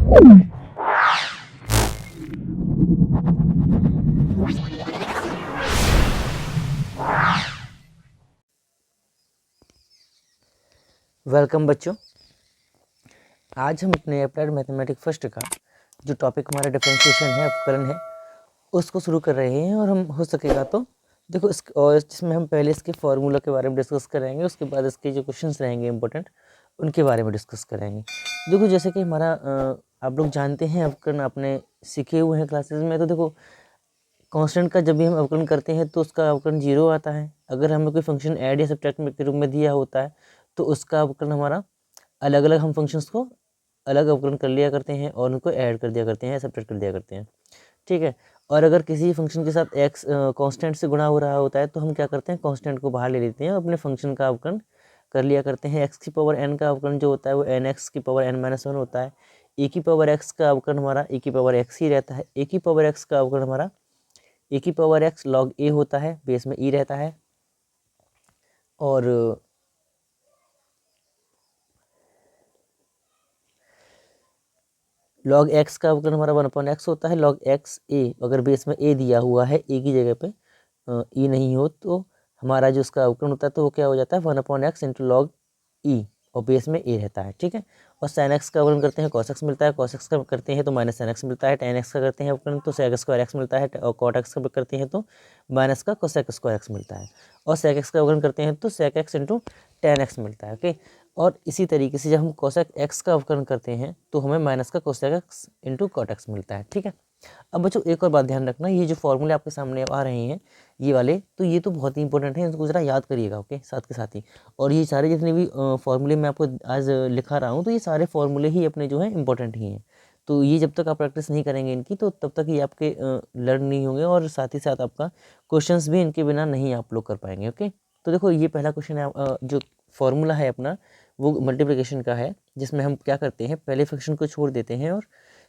Welcome बच्चों, आज हम अपने अप्लाइड मैथमेटिक्स फर्स्ट का जो टॉपिक हमारा डिफरेंशिएशन है, अवकलन है, उसको शुरू कर रहे हैं। और हम हो सकेगा तो देखो और जिसमें हम पहले इसके फार्मूला के बारे में डिस्कस करेंगे, उसके बाद इसके जो क्वेश्चंस रहेंगे इंपॉर्टेंट उनके बारे में डिस्कस करेंगे। देखो जैसे कि हमारा आप लोग जानते हैं अवकलन आपने सीखे हुए हैं क्लासेस में। तो देखो कांस्टेंट का जब भी हम अवकलन करते हैं तो उसका अवकलन 0 आता है। अगर हमें कोई फंक्शन ऐड या सब्ट्रैक्ट के रूप में दिया होता है तो उसका अवकलन हमारा अलग अलग, हम फंक्शंस को अलग अवकलन कर लिया करते हैं और उनको ऐड कर दिया करते हैं, सब्ट्रैक्ट कर दिया करते हैं, ठीक है। और अगर किसी फंक्शन के साथ एक्स कांस्टेंट से गुणा हो रहा होता है तो हम क्या करते हैं, कांस्टेंट को बाहर ले लेते हैं और अपने फंक्शन का अवकलन कर लिया करते हैं। एक्स की पावर एन का अवकलन जो होता है वो एन एक्स की पावर एन माइनस वन होता है। ए की पावर एक्स का अवकलन हमारा ए की पावर एक्स ही रहता है। ए की पावर एक्स का अवकलन हमारा ए की पावर एक्स लॉग ए होता है, बेस में ई रहता है। और लॉग एक्स का अवकलन हमारा 1/x होता है। लॉग एक्स ए, अगर बेस में ए दिया हुआ है, ए की जगह पे ई नहीं हो तो हमारा जो उसका अवकलन होता है तो वो क्या हो जाता है 1/x इंटू लॉग ई, और बेस में ए रहता है, ठीक है। और साइन एक्स का अवकलन करते हैं cos x मिलता है, cos x का करते हैं तो माइनस साइन एक्स मिलता है। टेन एक्स का करते हैं अवकलन तो सेक स्क्वायर एक्स मिलता है, और कॉट एक्स का करते हैं तो माइनस का कोसेक स्क्वायर एक्स मिलता है। और सेक एक्स का अवकलन करते हैं तो sec x into tan X मिलता है, ओके। और इसी तरीके से जब हम कोसेक एक्स का अवकलन करते हैं तो हमें माइनस का cosec X into cot X मिलता है, ठीक है। अब बच्चों एक और बात ध्यान रखना, ये जो फॉर्मूले आपके सामने आ रहे हैं ये वाले, तो ये तो बहुत ही इंपॉर्टेंट है, इसको ज़रा याद करिएगा, ओके, साथ के साथ ही। और ये सारे जितने भी फॉर्मूले मैं आपको आज लिखा रहा हूँ तो ये सारे फॉर्मूले ही अपने जो हैं इंपॉर्टेंट ही हैं। तो ये जब तक आप प्रैक्टिस नहीं करेंगे इनकी तो तब तक ये आपके लर्न नहीं होंगे, और साथ ही साथ आपका क्वेश्चंस भी इनके बिना नहीं आप लोग कर पाएंगे, ओके। तो देखो ये पहला क्वेश्चन है, जो फॉर्मूला है अपना वो मल्टीप्लिकेशन का है, जिसमें हम क्या करते हैं, पहले फंक्शन को छोड़ देते हैं और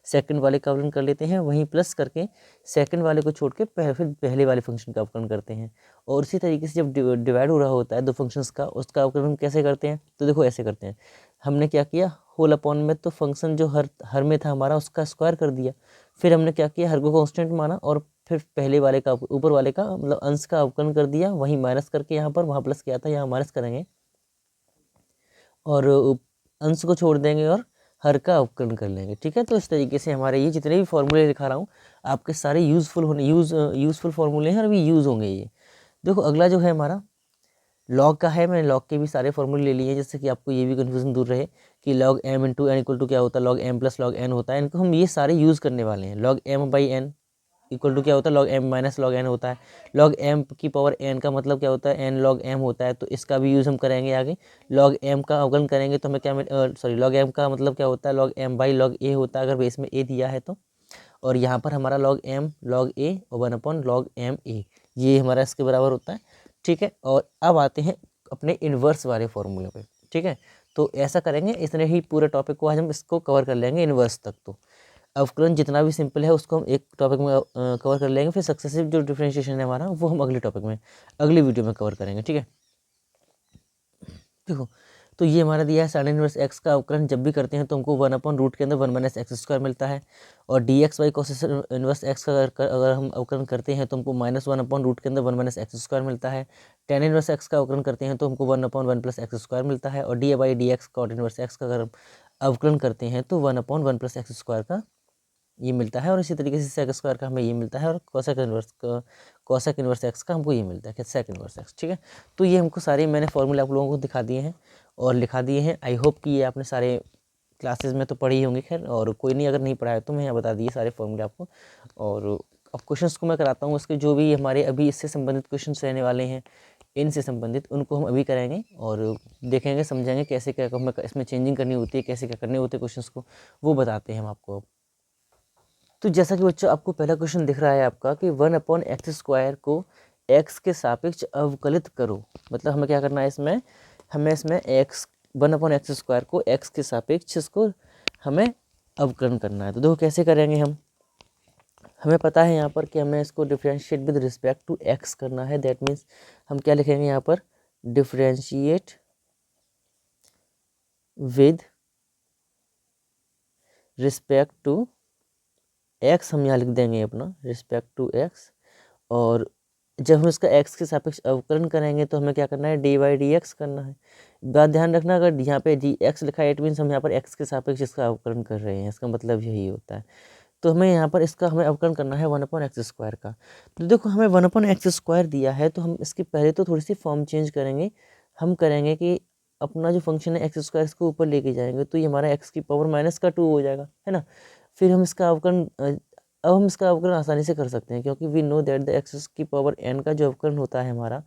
सेकंड वाले का अवकलन कर लेते हैं, वहीं प्लस करके सेकंड वाले को छोड़ के फिर पहले वाले फंक्शन का अवकलन करते हैं। और इसी तरीके से जब डिवाइड हो रहा होता है दो फंक्शंस का, उसका अवकलन कैसे करते हैं, तो देखो ऐसे करते हैं। हमने क्या किया, होल अपॉन में तो फंक्शन जो हर में था हमारा उसका स्क्वायर कर दिया। फिर हमने क्या किया, हर को कांस्टेंट माना और फिर पहले वाले का ऊपर वाले का मतलब अंश का अवकलन कर दिया, वहीं माइनस करके यहाँ पर, वहाँ प्लस किया था यहाँ माइनस करेंगे और अंश को छोड़ देंगे और हर का अवकलन कर लेंगे, ठीक है। तो इस तरीके से हमारे ये जितने भी फॉर्मूले दिखा रहा हूँ आपके सारे यूज़फुल फॉर्मूले हैं और अभी यूज़ होंगे ये। देखो अगला जो है हमारा लॉग का है। मैंने लॉग के भी सारे फॉर्मूले ले लिए हैं, जिससे कि आपको ये भी कन्फ्यूजन दूर रहे कि log M into N equal to क्या होता है, log M plus log N होता है। इनको हम ये सारे यूज़ करने वाले हैं। Log M by N equal to क्या होता है, log M minus log N होता है। लॉग एम की पावर एन का मतलब क्या होता है, एन लॉग एम होता है, तो इसका भी यूज़ हम करेंगे आगे। लॉग एम का अवकलन करेंगे तो हमें क्या सॉरी लॉग एम का मतलब क्या होता है, लॉग एम बाई लॉग ए होता है अगर बेस में ए दिया है तो। और यहाँ पर हमारा लॉग एम लॉग ए और 1 लॉग एम ए, ये हमारा इसके बराबर होता है, ठीक है। और अब आते हैं अपने इन्वर्स वाले फॉर्मूले पे, ठीक है। तो ऐसा करेंगे, इतने ही पूरे टॉपिक को आज हम इसको कवर कर लेंगे इन्वर्स तक। तो अवकलन जितना भी सिंपल है उसको हम एक टॉपिक में कवर कर लेंगे, फिर सक्सेसिव जो डिफरेंशिएशन है हमारा वो हम अगले टॉपिक में अगली वीडियो में कवर करेंगे, ठीक है। देखो तो ये हमारा दिया है साइन इनवर्स एक्स का अवकलन जब भी करते हैं तो हमको 1/रूट के अंदर 1 माइनस एक्स स्क्वायर मिलता है। और D X Y cos inverse X का अगर हम अवकलन करते हैं तो हमको -1/रूट के अंदर 1 माइनस एक्स स्क्वायर मिलता है। टेन इनवर्स एक्स का अवकलन करते हैं तो हमको 1/1 प्लस एक्स स्क्वायर मिलता है। और D by D X cot inverse X का अगर हम अवकलन करते हैं तो 1/1 प्लस एक्स स्क्वायर का ये मिलता है। और इसी तरीके से सेक स्क्वायर का हमें ये मिलता है, और कोसेक इनवर्स एक्स का हमको ये मिलता है, सेक इनवर्स एक्स, ठीक है। तो ये हमको सारे मैंने फॉर्मूले आप लोगों को दिखा दिए हैं और लिखा दिए हैं। आई होप कि ये आपने सारे क्लासेस में तो पढ़े ही होंगे, खैर, और कोई नहीं अगर नहीं पढ़ा है तो मैं यहाँ बता दिए सारे फॉर्मूले आपको। और अब क्वेश्चंस को मैं कराता हूँ, उसके जो भी हमारे अभी इससे संबंधित क्वेश्चंस रहने वाले हैं, इनसे संबंधित उनको हम अभी कराएंगे और देखेंगे, समझेंगे कैसे क्या हमें इसमें चेंजिंग करनी होती है, कैसे क्या करने होते हैं क्वेश्चंस को, वो बताते हैं हम आपको। तो जैसा कि बच्चों आपको पहला क्वेश्चन दिख रहा है आपका कि 1/x² को x के सापेक्ष अवकलित करो। मतलब हमें क्या करना है इसमें, हमें इसमें 1/x² को x के सापेक्ष इसको हमें अवकलन करना है। तो देखो कैसे करेंगे हम, हमें पता है यहाँ पर कि हमें इसको differentiate with respect to x करना है। दैट मीन्स हम क्या लिखेंगे यहाँ पर, differentiate with respect to X हम यहाँ लिख देंगे अपना रिस्पेक्ट टू एक्स। और जब हम इसका एक्स के सापेक्ष अवकलन करेंगे तो हमें क्या करना है, डी वाई डी एक्स करना है। बात ध्यान रखना, अगर यहाँ पे डी एक्स लिखा है इट मीन्स हम यहाँ पर एक्स के सापेक्ष इसका अवकलन कर रहे हैं, इसका मतलब यही होता है। तो हमें यहाँ पर इसका हमें अवकलन करना है 1/x² का। तो देखो हमें 1/x² दिया है, तो हम इसकी पहले तो थोड़ी सी फॉर्म चेंज करेंगे। हम करेंगे कि अपना जो फंक्शन है x² इसको ऊपर लेके जाएंगे, तो ये हमारा x⁻² हो जाएगा, है ना। फिर हम इसका अवकलन अब हम इसका अवकलन आसानी से कर सकते हैं, क्योंकि we know that the x⁻n का जो अवकलन होता है हमारा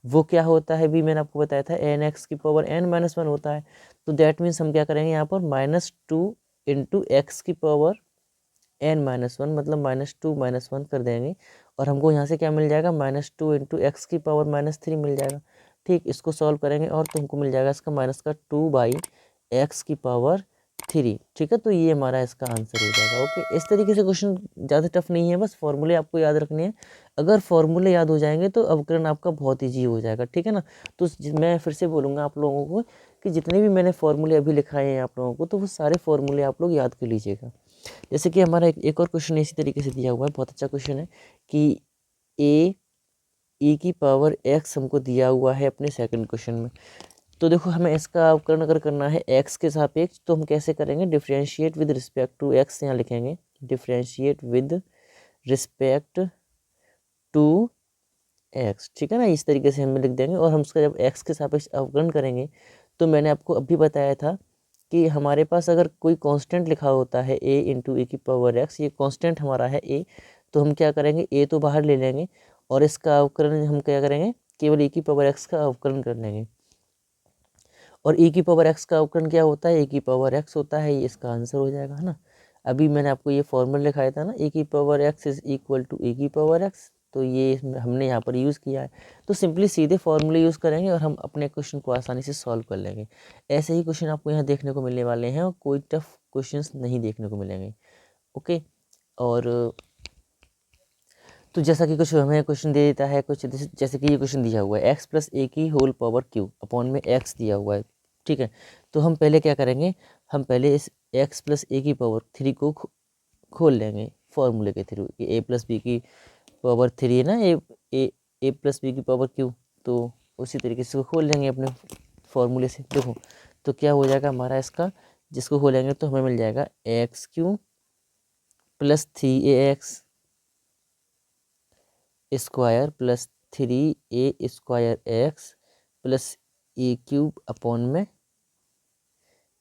वो क्या होता है, भी मैंने आपको बताया था n(x⁻n−1) होता है। तो दैट मीन्स हम क्या करेंगे यहाँ पर -2 × x⁻n−1 मतलब -2 -1 कर देंगे, और हमको यहाँ से क्या मिल जाएगा, -2 × x⁻³ मिल जाएगा। ठीक, इसको सॉल्व करेंगे और तुमको मिल जाएगा इसका -2/x⁻3। ठीक है, तो ये हमारा इसका आंसर हो जाएगा। ओके, इस तरीके से क्वेश्चन ज़्यादा टफ नहीं है, बस फॉर्मूले आपको याद रखने हैं। अगर फॉर्मूले याद हो जाएंगे तो अवकलन आपका बहुत ईजी हो जाएगा, ठीक है ना। तो मैं फिर से बोलूँगा आप लोगों को कि जितने भी मैंने फॉर्मूले अभी लिखाए हैं आप लोगों को, तो वो सारे फॉर्मूले आप लोग याद कर लीजिएगा। जैसे कि हमारा एक और क्वेश्चन इसी तरीके से दिया हुआ है, बहुत अच्छा क्वेश्चन है कि e⁻x हमको दिया हुआ है अपने सेकंड क्वेश्चन में। तो देखो हमें इसका अवकलन अगर करना है x के सापेक्ष, तो हम कैसे करेंगे, differentiate with respect to x यहाँ लिखेंगे, differentiate with respect to x, ठीक है ना। इस तरीके से हम लिख देंगे, और हम उसका जब x के सापेक्ष अवकलन करेंगे तो मैंने आपको अभी बताया था कि हमारे पास अगर कोई कांस्टेंट लिखा होता है a × e⁻x, ये कांस्टेंट हमारा है a, तो हम क्या करेंगे, a तो बाहर ले लेंगे और इसका अवकलन हम क्या करेंगे, केवल e⁻x का अवकलन कर लेंगे। और e⁻x का अवकलन क्या होता है, e⁻x होता है, ये इसका आंसर हो जाएगा, है ना। अभी मैंने आपको ये फॉर्मूला लिखाया था ना, e⁻x is equal to e⁻x, तो ये हमने यहाँ पर यूज़ किया है। तो सिंपली सीधे फॉर्मूले यूज़ करेंगे और हम अपने क्वेश्चन को आसानी से सॉल्व कर लेंगे। ऐसे ही क्वेश्चन आपको यहाँ देखने को मिलने वाले हैं और कोई टफ क्वेश्चंस नहीं देखने को मिलेंगे। ओके, और तो जैसा कि कुछ हमें क्वेश्चन दे देता है, कुछ जैसे कि ये क्वेश्चन दिया हुआ है x+a⁴ x दिया हुआ है, ठीक है। तो हम पहले क्या करेंगे, हम पहले इस x+a⁴ को खोल लेंगे फॉर्मूले के थ्रू, कि a+b⁴ है ना, a+b⁴ तो उसी तरीके से खोल लेंगे अपने फॉर्मूले से। देखो तो क्या हो जाएगा हमारा इसका, जिसको खोलेंगे तो हमें मिल जाएगा x³ + 3ax² + 3a² + a³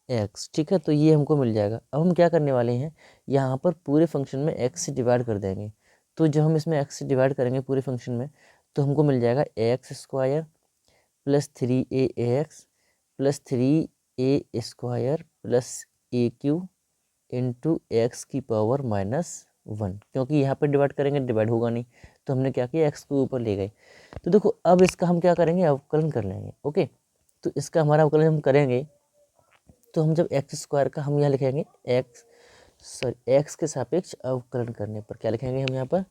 x, ठीक है। तो ये हमको मिल जाएगा। अब हम क्या करने वाले हैं, यहाँ पर पूरे फंक्शन में x से डिवाइड कर देंगे। तो जब हम इसमें x से डिवाइड करेंगे पूरे फंक्शन में, तो हमको मिल जाएगा x² + 3ax + 3a² + a³ × x⁻−1, क्योंकि यहाँ पर डिवाइड करेंगे डिवाइड होगा नहीं, तो हमने क्या किया, x को ऊपर ले गए। तो देखो अब इसका हम क्या करेंगे, अवकलन कर लेंगे। ओके, तो इसका हमारा अवकलन हम करेंगे, तो हम जब x² का हम यहाँ लिखेंगे x के सापेक्ष अवकलन करने पर क्या लिखेंगे हम यहाँ पर,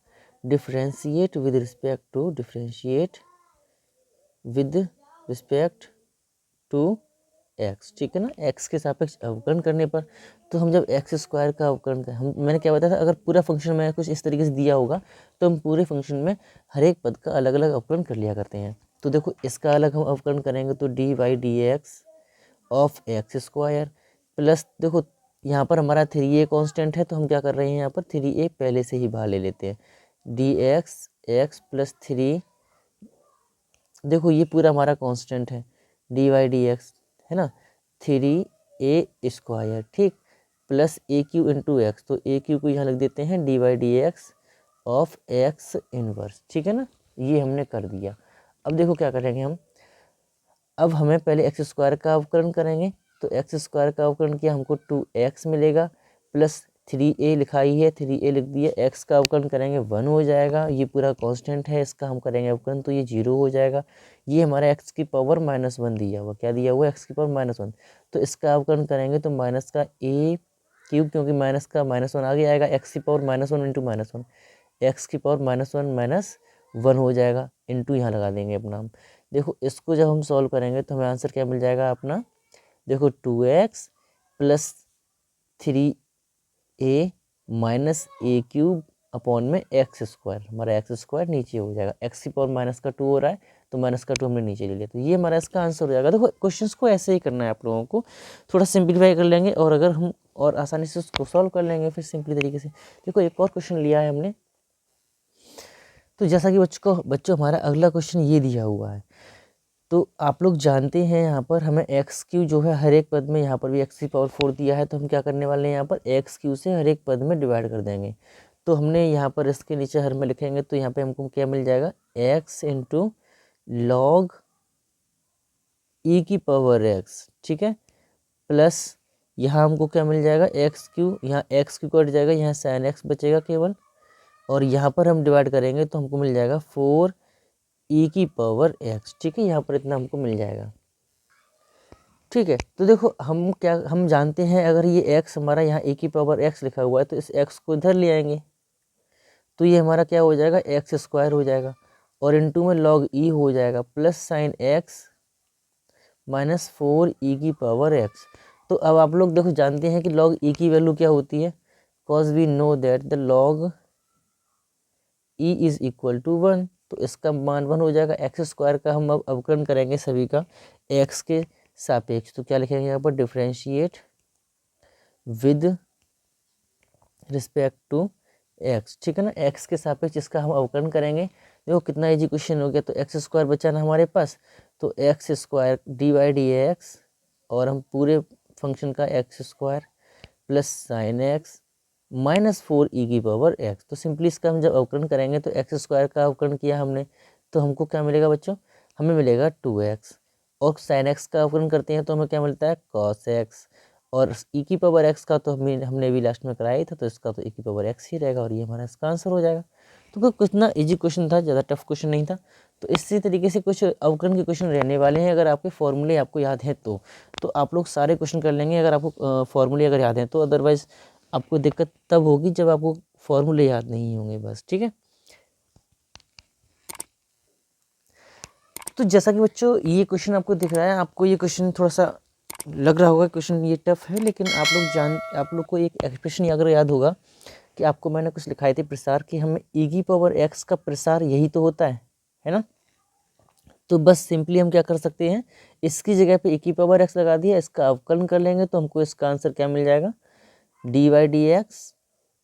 differentiate with respect to x, ठीक है ना, x के सापेक्ष अवकलन करने पर। तो हम जब x² का अवकलन करें, मैंने क्या बताया था, अगर पूरा फंक्शन में कुछ इस तरीके से दिया होगा तो हम पूरे फंक्शन में हर एक पद का अलग अलग अवकलन कर लिया करते हैं। तो देखो इसका अलग हम अवकलन करेंगे, तो dy/dx ऑफ x² प्लस, देखो यहाँ पर हमारा 3a कांस्टेंट है, तो हम क्या कर रहे हैं, यहाँ पर 3a पहले से ही बाहर ले लेते हैं, dx x + 3, देखो ये पूरा हमारा कांस्टेंट है, dy/dx है ना, 3a², ठीक, प्लस a³ × x, तो a³ को यहाँ लिख देते हैं dy/dx ऑफ x इनवर्स, ठीक है ना। ये हमने कर दिया। अब देखो क्या करेंगे हम, अब हमें पहले x² का अवकलन करेंगे, तो x² का अवकलन किया, हमको 2x मिलेगा, प्लस 3a लिखा ही है, 3a लिख दिया, x का अवकलन करेंगे 1 हो जाएगा, ये पूरा कांस्टेंट है, इसका हम करेंगे अवकलन तो ये 0 हो जाएगा। ये हमारा x⁻−1 दिया हुआ, क्या दिया हुआ, x⁻−1, तो इसका अवकलन करेंगे तो माइनस का a³, क्योंकि माइनस का -1 आगे आएगा, x⁻−1 × -1, x⁻−1 हो जाएगा, इंटू यहाँ लगा देंगे अपना हम। देखो इसको जब हम सॉल्व करेंगे तो हमें आंसर क्या मिल जाएगा अपना, देखो 2x + 3 ए माइनस ए क्यूब अपॉन में एक्स स्क्वायर, हमारा एक्स स्क्वायर नीचे हो जाएगा, एक्स की पावर माइनस का 2 हो रहा है तो माइनस का 2 हमने नीचे ले लिया, तो ये हमारा इसका आंसर हो जाएगा। देखो क्वेश्चंस को ऐसे ही करना है आप लोगों को, थोड़ा सिंप्लीफाई कर लेंगे और अगर हम और आसानी से उसको सॉल्व कर लेंगे फिर सिंपली तरीके से। देखो एक और क्वेश्चन लिया है हमने, तो जैसा कि बच्चों हमारा अगला क्वेश्चन ये दिया हुआ है, तो आप लोग जानते हैं यहाँ पर हमें एक्स क्यू जो है हर एक पद में, यहाँ पर भी एक्स की पावर 4 दिया है, तो हम क्या करने वाले हैं यहाँ पर एक्स क्यू से हर एक पद में डिवाइड कर देंगे। तो हमने यहाँ पर इसके नीचे हर में लिखेंगे तो यहाँ पे हमको क्या मिल जाएगा, एक्स इंटू लॉग ई की पावर एक्स, ठीक है, प्लस यहाँ हमको क्या मिल जाएगा एक्स क्यू, यहाँ एक्स क्यू कट जाएगा, यहाँ साइन एक्स बचेगा केवल, और यहाँ पर हम डिवाइड करेंगे तो हमको मिल जाएगा 4 ई की पावर एक्स, ठीक है, यहाँ पर इतना हमको मिल जाएगा। ठीक है, तो देखो हम जानते हैं अगर ये एक्स हमारा यहाँ ए की पावर एक्स लिखा हुआ है तो इस एक्स को इधर ले आएंगे तो ये हमारा क्या हो जाएगा, एक्स स्क्वायर हो जाएगा, और इनटू में लॉग ई हो जाएगा प्लस साइन एक्स माइनस 4 ई की पावर एक्स। तो अब आप लोग देखो जानते हैं कि लॉग ई की वैल्यू क्या होती है, cause we know that the log E is equal to 1, तो इसका मान 1 हो जाएगा। एक्स स्क्वायर का हम अब अवकलन करेंगे सभी का एक्स के सापेक्ष, तो क्या लिखेंगे यहाँ पर, differentiate with respect to X, ठीक है ना, एक्स के सापेक्ष इसका हम अवकलन करेंगे। देखो कितना इजी क्वेश्चन हो गया, तो एक्स स्क्वायर बचा ना हमारे पास, तो x square D by D x, और हम पूरे फंक्शन का x square plus sine x minus 4 ई की पावर एक्स, तो सिंपली इसका हम जब अवकलन करेंगे तो एक्स स्क्वायर का अवकलन किया हमने तो हमको क्या मिलेगा बच्चों, हमें मिलेगा 2x, और साइन एक्स का अवकलन करते हैं तो हमें क्या मिलता है, कॉस एक्स, और ई की पावर एक्स का तो हमने भी लास्ट में कराया ही था तो इसका तो ई की पावर एक्स ही रहेगा, और ये हमारा इसका आंसर हो जाएगा। तो कितना इजी क्वेश्चन था, ज़्यादा टफ क्वेश्चन नहीं था। तो इसी तरीके से कुछ अवकलन के क्वेश्चन रहने वाले हैं, अगर आपके फॉर्मूले आपको याद हैं तो आप लोग सारे क्वेश्चन कर लेंगे अगर आपको फॉर्मूले अगर याद हैं तो, अदरवाइज आपको दिक्कत तब होगी जब आपको फॉर्मूले याद नहीं होंगे बस, ठीक है। तो जैसा कि बच्चों ये क्वेश्चन आपको दिख रहा है, आपको ये क्वेश्चन थोड़ा सा लग रहा होगा क्वेश्चन ये टफ है, लेकिन आप लोग को एक एक्सप्रेशन अगर याद होगा कि आपको मैंने कुछ लिखाए थे प्रसार कि हमें ई की पावर एक्स का प्रसार यही तो होता है ना। तो बस सिंपली हम क्या कर सकते हैं, इसकी जगह पे ई की पावर एक्स लगा दिया, इसका अवकलन कर लेंगे तो हमको इसका आंसर क्या मिल जाएगा, D Y D X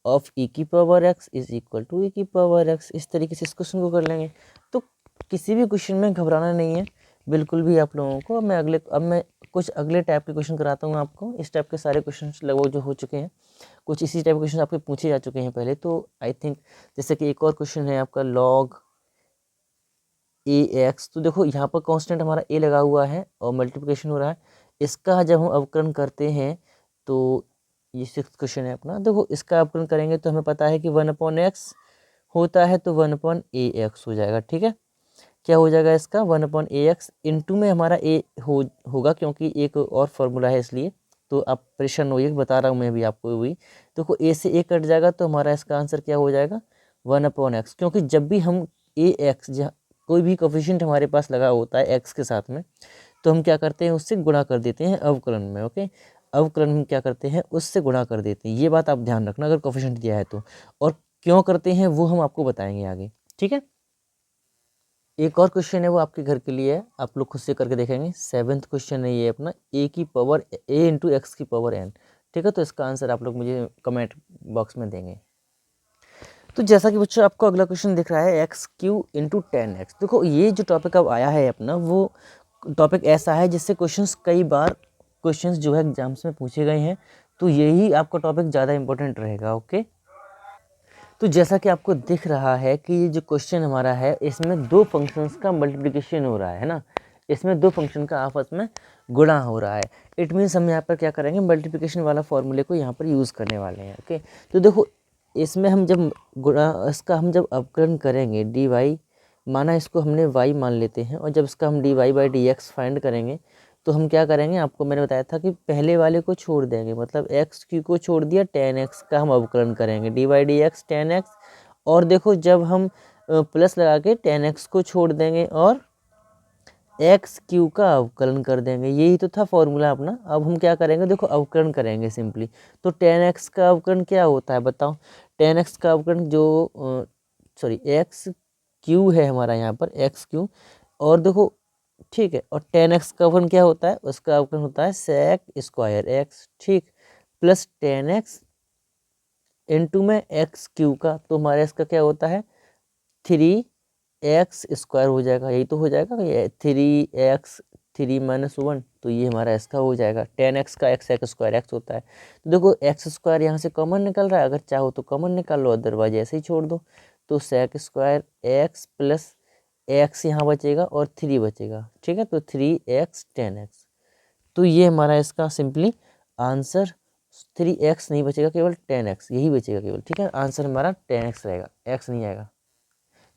of E की power X is equal to E की पावर एक्स। इस तरीके से इस क्वेश्चन को कर लेंगे। तो किसी भी क्वेश्चन में घबराना नहीं है बिल्कुल भी आप लोगों को। अब मैं कुछ अगले टाइप के क्वेश्चन कराता हूँ आपको। इस टाइप के सारे क्वेश्चन लगभग जो हो चुके हैं, कुछ इसी टाइप के क्वेश्चन आपके पूछे जा चुके हैं पहले, तो आई थिंक जैसे कि एक और क्वेश्चन है आपका लॉग ए एक्स। तो देखो यहाँ पर कांस्टेंट हमारा ए लगा हुआ है और मल्टीप्लिकेशन हो रहा है, इसका जब हम अवकलन करते हैं तो ये 6th क्वेश्चन है अपना। देखो इसका अवकलन करेंगे तो हमें पता है कि 1/x होता है, तो 1/ax हो जाएगा, ठीक है। क्या हो जाएगा इसका 1/ax, इंटू में हमारा ए होगा क्योंकि एक और फार्मूला है इसलिए, तो आप परेशान होइए, बता रहा हूँ मैं भी आपको भी। देखो ए से ए कट जाएगा तो हमारा इसका आंसर क्या हो जाएगा 1/x, क्योंकि जब भी हम ए एक्स कोई भी कोफिशिएंट हमारे पास लगा होता है एक्स के साथ में, तो हम क्या करते हैं उससे गुणा कर देते हैं अवकलन में। ओके, अवकलन हम क्या करते हैं उससे गुणा कर देते हैं, ये बात आप ध्यान रखना अगर कोफिशिएंट दिया है तो। और क्यों करते हैं वो हम आपको बताएंगे आगे, ठीक है। एक और क्वेश्चन है वो आपके घर के लिए है, आप लोग खुद से करके देखेंगे। 7th क्वेश्चन है ये अपना, ए की पावर ए इंटू एक्स की पावर एन, ठीक है। तो इसका आंसर आप लोग मुझे कमेंट बॉक्स में देंगे। तो जैसा कि बच्चों आपको अगला क्वेश्चन दिख रहा है एक्स क्यू इंटू 10x। देखो ये जो टॉपिक अब आया है अपना, वो टॉपिक ऐसा है जिससे क्वेश्चंस कई बार क्वेश्चंस जो है एग्जाम्स में पूछे गए हैं, तो यही आपका टॉपिक ज़्यादा इंपॉर्टेंट रहेगा। ओके, तो जैसा कि आपको दिख रहा है कि ये जो क्वेश्चन हमारा है इसमें दो फंक्शंस का मल्टीप्लिकेशन हो रहा है ना, इसमें दो फंक्शन का आपस में गुणा हो रहा है। इट मीन्स हम यहाँ पर क्या करेंगे, मल्टीप्लिकेशन वाला फॉर्मूले को यहाँ पर यूज़ करने वाले हैं। ओके, तो देखो इसमें हम जब गुणा इसका हम जब अवकलन करेंगे डी वाई, माना इसको हमने वाई मान लेते हैं, और जब इसका हम D Y by D X find करेंगे तो हम क्या करेंगे, आपको मैंने बताया था कि पहले वाले को छोड़ देंगे, मतलब एक्स क्यू को छोड़ दिया, 10x का हम अवकलन करेंगे D Y D x 10x। और देखो जब हम प्लस लगा के 10x को छोड़ देंगे और एक्स क्यू का अवकलन कर देंगे, यही तो था फॉर्मूला अपना। अब हम क्या करेंगे, देखो अवकलन करेंगे सिंपली। तो टेन एक्स का अवकलन क्या होता है बताओ। टेन एक्स का अवकलन जो सॉरी एक्स क्यू है हमारा यहाँ पर एक्स क्यू, और देखो ठीक है, और टेन एक्स का अवकलन क्या होता है, उसका अवकलन होता है सेक स्क्वायर एक्स, ठीक, प्लस टेन एक्स इंटू में एक्स क्यू का, तो हमारे इसका क्या होता है थ्री एक्स स्क्वायर हो जाएगा, यही तो हो जाएगा, ये three x three minus one, तो ये हमारा इसका हो जाएगा। टेन एक्स का एक्स एक्स स्क्वायर एक्स होता है, तो देखो एक्स स्क्वायर यहाँ से कॉमन निकल रहा है, अगर चाहो तो कॉमन निकाल लो, अदरवाइज ऐसे ही छोड़ दो। तो sec square X plus X यहाँ बचेगा और थ्री बचेगा, ठीक है, तो थ्री एक्स टेन एक्स। तो ये हमारा इसका सिंपली आंसर, थ्री एक्स नहीं बचेगा, केवल टेन एक्स यही बचेगा केवल, ठीक है, आंसर हमारा टेन एक्स रहेगा, एक्स नहीं आएगा,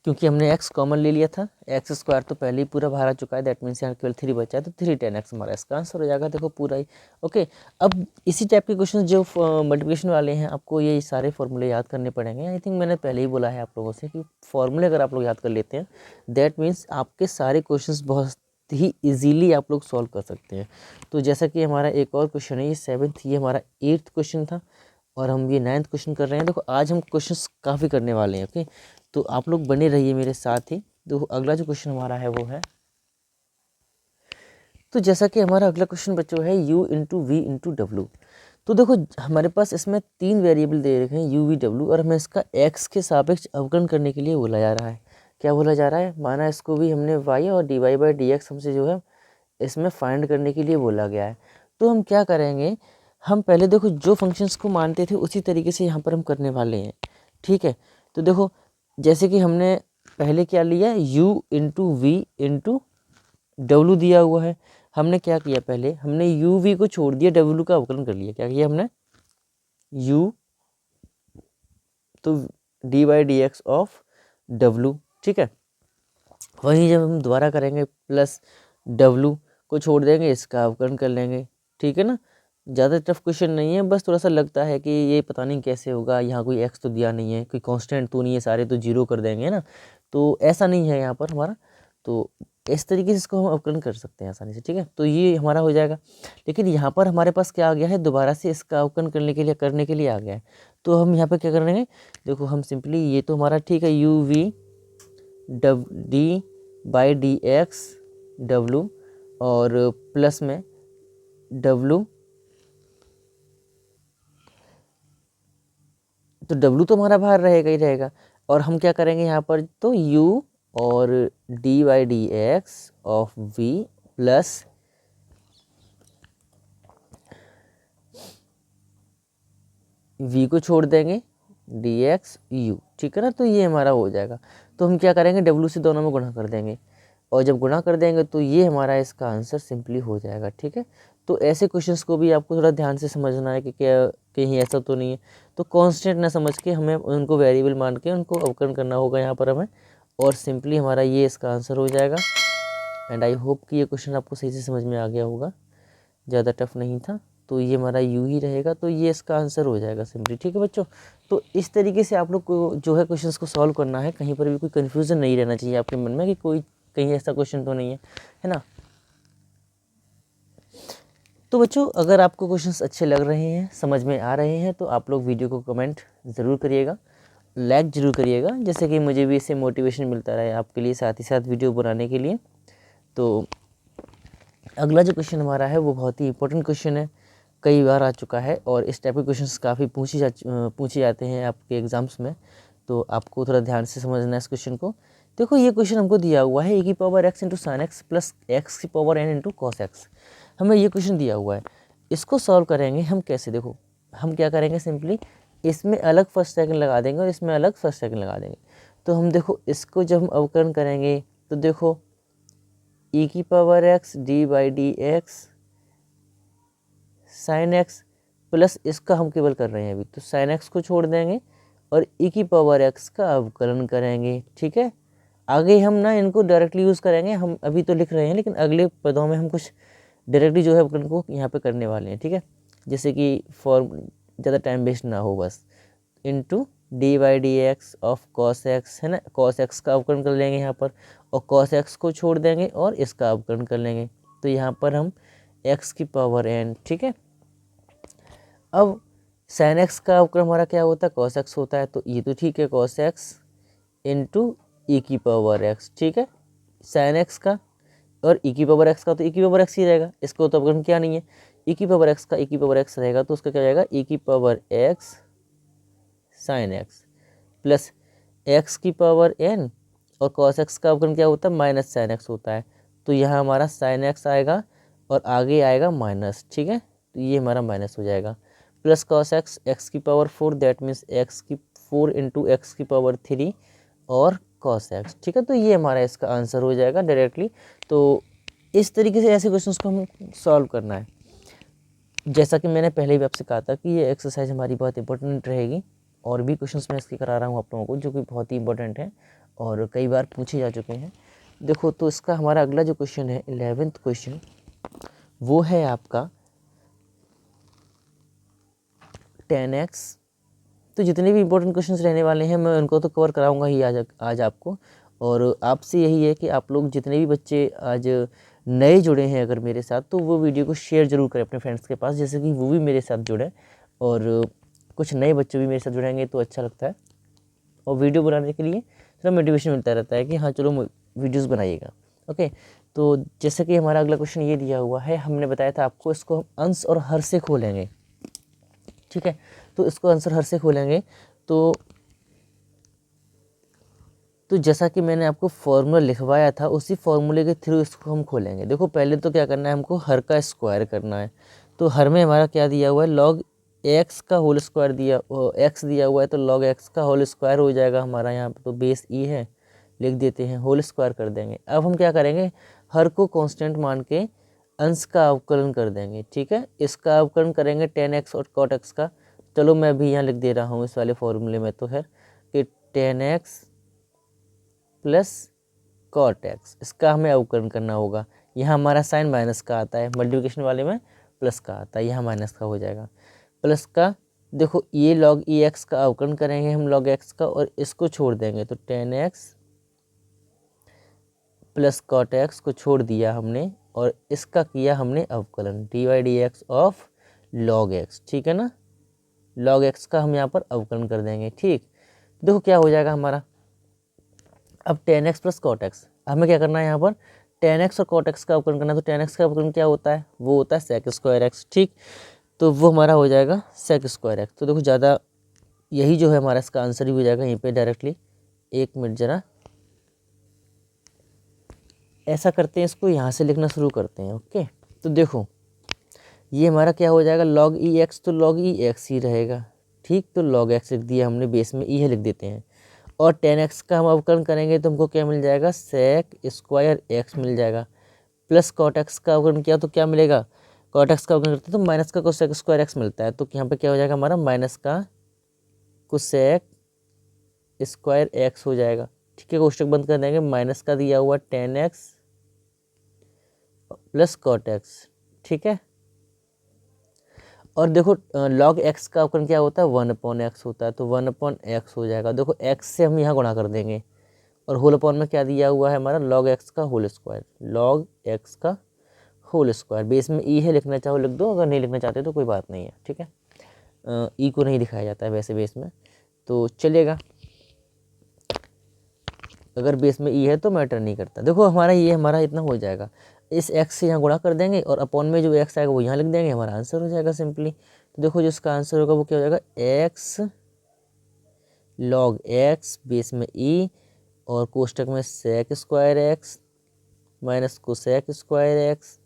क्योंकि हमने x कॉमन ले लिया था, एक्स स्क्वायर तो पहले ही पूरा बाहर आ चुका है, दैट मीन्स यहाँ केवल थ्री बचा है, तो थ्री टेन एक्स हमारा इसका आंसर हो जाएगा, देखो पूरा ही। ओके, अब इसी टाइप के क्वेश्चन जो मल्टीप्लिकेशन वाले हैं, आपको ये सारे फॉर्मूले याद करने पड़ेंगे। आई थिंक मैंने पहले ही बोला है आप लोगों से कि फॉर्मूले अगर आप लोग याद कर लेते हैं, दैट मीन्स आपके सारे क्वेश्चन बहुत ही ईजीली आप लोग सॉल्व कर सकते हैं। तो जैसा कि हमारा एक और क्वेश्चन है, ये सेवन्थ, ये हमारा एट्थ क्वेश्चन था, और हम ये नाइन्थ क्वेश्चन कर रहे हैं। देखो आज हम क्वेश्चंस काफ़ी करने वाले हैं, ओके, तो आप लोग बने रहिए मेरे साथ ही। तो अगला जो क्वेश्चन हमारा है वो है, तो जैसा कि हमारा अगला क्वेश्चन बच्चों है u into V into W. तो देखो हमारे पास इसमें तीन वेरिएबल दे रखे हैं u v w, और हमें इसका x के सापेक्ष अवकलन करने के लिए बोला जा रहा है। क्या बोला जा रहा है, माना इसको भी हमने y और dy बाई डी एक्स हमसे जो है इसमें फाइंड करने के लिए बोला गया है। तो हम क्या करेंगे, हम पहले देखो जो फंक्शंस को मानते थे उसी तरीके से यहाँ पर हम करने वाले हैं, ठीक है। तो देखो जैसे कि हमने पहले क्या लिया, u into V into W दिया हुआ है, हमने क्या किया, पहले हमने u v को छोड़ दिया, w का अवकलन कर लिया। क्या किया हमने, u तो D by D X of w, ठीक है। वहीं जब हम दोबारा करेंगे प्लस w को छोड़ देंगे, इसका अवकलन कर लेंगे, ठीक है ना। ज़्यादा टफ क्वेश्चन नहीं है, बस थोड़ा सा लगता है कि ये पता नहीं कैसे होगा, यहाँ कोई x तो दिया नहीं है, कोई कांस्टेंट तो नहीं है, सारे तो जीरो कर देंगे ना, तो ऐसा नहीं है यहाँ पर हमारा। तो इस तरीके से इसको हम अवकलन कर सकते हैं आसानी से, ठीक है, तो ये हमारा हो जाएगा। लेकिन यहाँ पर हमारे पास क्या आ गया है, दोबारा से इसका अवकलन करने के लिए आ गया है। तो हम यहाँ पर क्या करेंगे, देखो हम सिंपली, ये तो हमारा ठीक है u v D by D x W, और प्लस में w, तो w तो हमारा बाहर रहेगा ही रहेगा, और हम क्या करेंगे यहाँ पर, तो u और D by D X of v plus v को छोड़ देंगे डी एक्स यू, ठीक है ना, तो ये हमारा हो जाएगा। तो हम क्या करेंगे, w से दोनों में गुणा कर देंगे, और जब गुणा कर देंगे तो ये हमारा इसका आंसर सिंपली हो जाएगा, ठीक है। तो ऐसे क्वेश्चंस को भी आपको थोड़ा ध्यान से समझना है कि क्या कहीं ऐसा तो नहीं है, तो कांस्टेंट ना समझ के हमें उनको वेरिएबल मान के उनको अवकलन करना होगा यहाँ पर हमें, और सिंपली हमारा ये इसका आंसर हो जाएगा। एंड आई होप कि ये क्वेश्चन आपको सही से समझ में आ गया होगा, ज़्यादा टफ नहीं था। तो ये हमारा यू ही रहेगा, तो ये इसका आंसर हो जाएगा सिंपली, ठीक है बच्चों। तो इस तरीके से आप लोग को जो है क्वेश्चंस को सॉल्व करना है, कहीं पर भी कोई कन्फ्यूज़न नहीं रहना चाहिए आपके मन में कि कोई कहीं ऐसा क्वेश्चन तो नहीं है ना। तो बच्चों अगर आपको क्वेश्चंस अच्छे लग रहे हैं, समझ में आ रहे हैं, तो आप लोग वीडियो को कमेंट ज़रूर करिएगा, लाइक ज़रूर करिएगा, जैसे कि मुझे भी इससे मोटिवेशन मिलता रहे आपके लिए, साथ ही साथ वीडियो बनाने के लिए। तो अगला जो क्वेश्चन हमारा है वो बहुत ही इंपॉर्टेंट क्वेश्चन है, कई बार आ चुका है, और इस टाइप के क्वेश्चंस काफ़ी पूछे जाते हैं आपके एग्ज़ाम्स में, तो आपको थोड़ा ध्यान से समझना है इस क्वेश्चन को। देखो ये क्वेश्चन हमको दिया हुआ है, ए की power X into sine X plus X की power N into cos X, हमें ये क्वेश्चन दिया हुआ है। इसको सॉल्व करेंगे हम कैसे, देखो हम क्या करेंगे, सिंपली इसमें अलग फर्स्ट सेकंड लगा देंगे और इसमें अलग फर्स्ट सेकंड लगा देंगे। तो हम देखो इसको जब हम अवकलन करेंगे, तो देखो e की power x D by D x sign X plus इसका हम केवल कर रहे हैं अभी, तो साइन एक्स को छोड़ देंगे और e की पावर एक्स का अवकलन करेंगे, ठीक है। आगे हम ना इनको डायरेक्टली यूज़ करेंगे, हम अभी तो लिख रहे हैं, लेकिन अगले पदों में हम कुछ डायरेक्टली जो है अवकलन को यहाँ पे करने वाले हैं, ठीक है। जैसे कि फॉर ज़्यादा टाइम वेस्ट ना हो, बस into D Y D X of cos X, है ना, कॉस एक्स का अवकलन कर लेंगे यहाँ पर, और कॉस एक्स को छोड़ देंगे और इसका अवकलन कर लेंगे, तो यहाँ पर हम एक्स की पावर एन, ठीक है। अब साइन एक्स का अवकलन हमारा क्या होता है, कॉस एक्स होता है, तो ये तो ठीक है, कॉस एक्स इंटू ई की पावर एक्स, ठीक है। साइन एक्स का और ई की पावर एक्स का तो ई की पावर एक्स ही रहेगा, इसको तो अवकलन क्या नहीं है, ई की पावर एक्स का ई की पावर एक्स रहेगा, तो उसका क्या हो जाएगा, ई की power x sign X plus X की पावर एन, और कॉस एक्स का अवकलन क्या होता है, माइनस साइन एक्स होता है, तो यहाँ हमारा साइन एक्स आएगा और आगे आएगा माइनस, ठीक है, तो ये हमारा माइनस हो जाएगा, प्लस कॉस एक्स एक्स की पावर 4, दैट मीन्स एक्स की 4 इंटू एक्स की पावर 3 और कॉस एक्स, ठीक है। तो ये हमारा इसका आंसर हो जाएगा डायरेक्टली। तो इस तरीके से ऐसे क्वेश्चंस को हम सॉल्व करना है। जैसा कि मैंने पहले भी आपसे कहा था कि ये एक्सरसाइज हमारी बहुत इंपॉर्टेंट रहेगी, और भी क्वेश्चंस मैं इसके करा रहा हूँ आप लोगों को जो कि बहुत ही इंपॉर्टेंट है और कई बार पूछे जा चुके हैं। देखो, तो इसका हमारा अगला जो क्वेश्चन है 11th क्वेश्चन, वो है आपका 10x। तो जितने भी इंपॉर्टेंट क्वेश्चंस रहने वाले हैं मैं उनको तो कवर कराऊंगा ही आज आपको, और आपसे यही है कि आप लोग जितने भी बच्चे आज नए जुड़े हैं अगर मेरे साथ, तो वो वीडियो को शेयर जरूर करें अपने फ्रेंड्स के पास, जैसे कि वो भी मेरे साथ जुड़े, और कुछ नए बच्चे भी मेरे साथ जुड़ेंगे तो अच्छा लगता है, और वीडियो बनाने के लिए थोड़ा मोटिवेशन मिलता रहता है कि हाँ चलो वीडियोज़ बनाइएगा। ओके, तो जैसे कि हमारा अगला क्वेश्चन ये दिया हुआ है, हमने बताया था आपको इसको हम अंश और हर से खोलेंगे, ठीक है। तो इसको आंसर हर से खोलेंगे, तो जैसा कि मैंने आपको फॉर्मूला लिखवाया था उसी फॉर्मूले के थ्रू इसको हम खोलेंगे। देखो, पहले तो क्या करना है, हमको हर का स्क्वायर करना है, तो हर में हमारा क्या दिया हुआ है, लॉग एक्स का होल स्क्वायर एक्स दिया हुआ है, तो लॉग एक्स का होल स्क्वायर हो जाएगा हमारा यहाँ पे, तो बेस ई है, लिख देते हैं, होल स्क्वायर कर देंगे। अब हम क्या करेंगे, हर को कांस्टेंट मान के अंश का अवकलन कर देंगे, ठीक है। इसका अवकलन करेंगे 10x और cot x का, चलो मैं भी यहाँ लिख दे रहा हूँ इस वाले फॉर्मूले में, तो है कि 10x प्लस कॉट एक्स, इसका हमें अवकलन करना होगा। यहाँ हमारा साइन माइनस का आता है, मल्टीप्लिकेशन वाले में प्लस का आता है, यहाँ माइनस का हो जाएगा, प्लस का। देखो, ये लॉग ई एक्स का अवकलन करेंगे हम लॉग एक्स का, और इसको छोड़ देंगे, तो 10x प्लस कॉट एक्स को छोड़ दिया हमने, और इसका किया हमने अवकलन D Y D X of log X, ठीक है ना। लॉग एक्स का हम यहाँ पर अवकलन कर देंगे, ठीक। देखो क्या हो जाएगा हमारा, अब 10x प्लस कॉट एक्स, हमें क्या करना है यहाँ पर 10x और कॉट एक्स का अवकलन करना है, तो 10x का अवकलन क्या होता है, वो होता है सेक स्क्वायर एक्स, ठीक। तो वो हमारा हो जाएगा सेक स्क्वायर एक्स। तो देखो, ज़्यादा यही जो है हमारा इसका आंसर ही हो जाएगा यहीं पे डायरेक्टली। एक मिनट ज़रा, ऐसा करते हैं, इसको यहाँ से लिखना शुरू करते हैं। ओके, तो देखो ये हमारा क्या हो जाएगा, लॉग ई एक्स, तो लॉग ई एक्स ही रहेगा, ठीक। तो लॉग एक्स लिख दिया हमने, बेस में ई है लिख देते हैं, और 10x का हम अवकलन करेंगे तो हमको क्या मिल जाएगा, सेक स्क्वायर एक्स मिल जाएगा, प्लस कॉट एक्स का अवकलन किया तो क्या मिलेगा, कॉट एक्स का अवकलन करते हैं तो माइनस का कोसेक स्क्वायर एक्स मिलता है, तो यहाँ पे क्या हो जाएगा हमारा माइनस का कोसेक स्क्वायर एक्स हो जाएगा, ठीक है। कोष्टक बंद कर देंगे, माइनस का दिया हुआ 10x प्लस कॉट एक्स, ठीक है। और देखो, लॉग एक्स का अवकलन क्या होता है, 1/x होता है, तो 1/x हो जाएगा। देखो, x से हम यहाँ गुणा कर देंगे, और होल अपॉन में क्या दिया हुआ है हमारा, लॉग एक्स का होल स्क्वायर, लॉग एक्स का होल स्क्वायर, बेस में ई है, लिखना चाहो लिख दो, अगर नहीं लिखना चाहते तो कोई बात नहीं है, ठीक है। ई को नहीं दिखाया जाता है वैसे बेस में, तो चलेगा, अगर बेस में ई है तो मैटर नहीं करता। देखो, हमारा ये हमारा इतना हो जाएगा, इस एक्स से यहाँ गुणा कर देंगे, और अपॉन में जो एक्स आएगा वो यहाँ लिख देंगे, हमारा आंसर हो जाएगा सिंपली। तो देखो, जो इसका आंसर होगा वो क्या हो जाएगा, एक्स लॉग एक्स बेस में ई, और कोष्टक में sec square X minus cosec square X,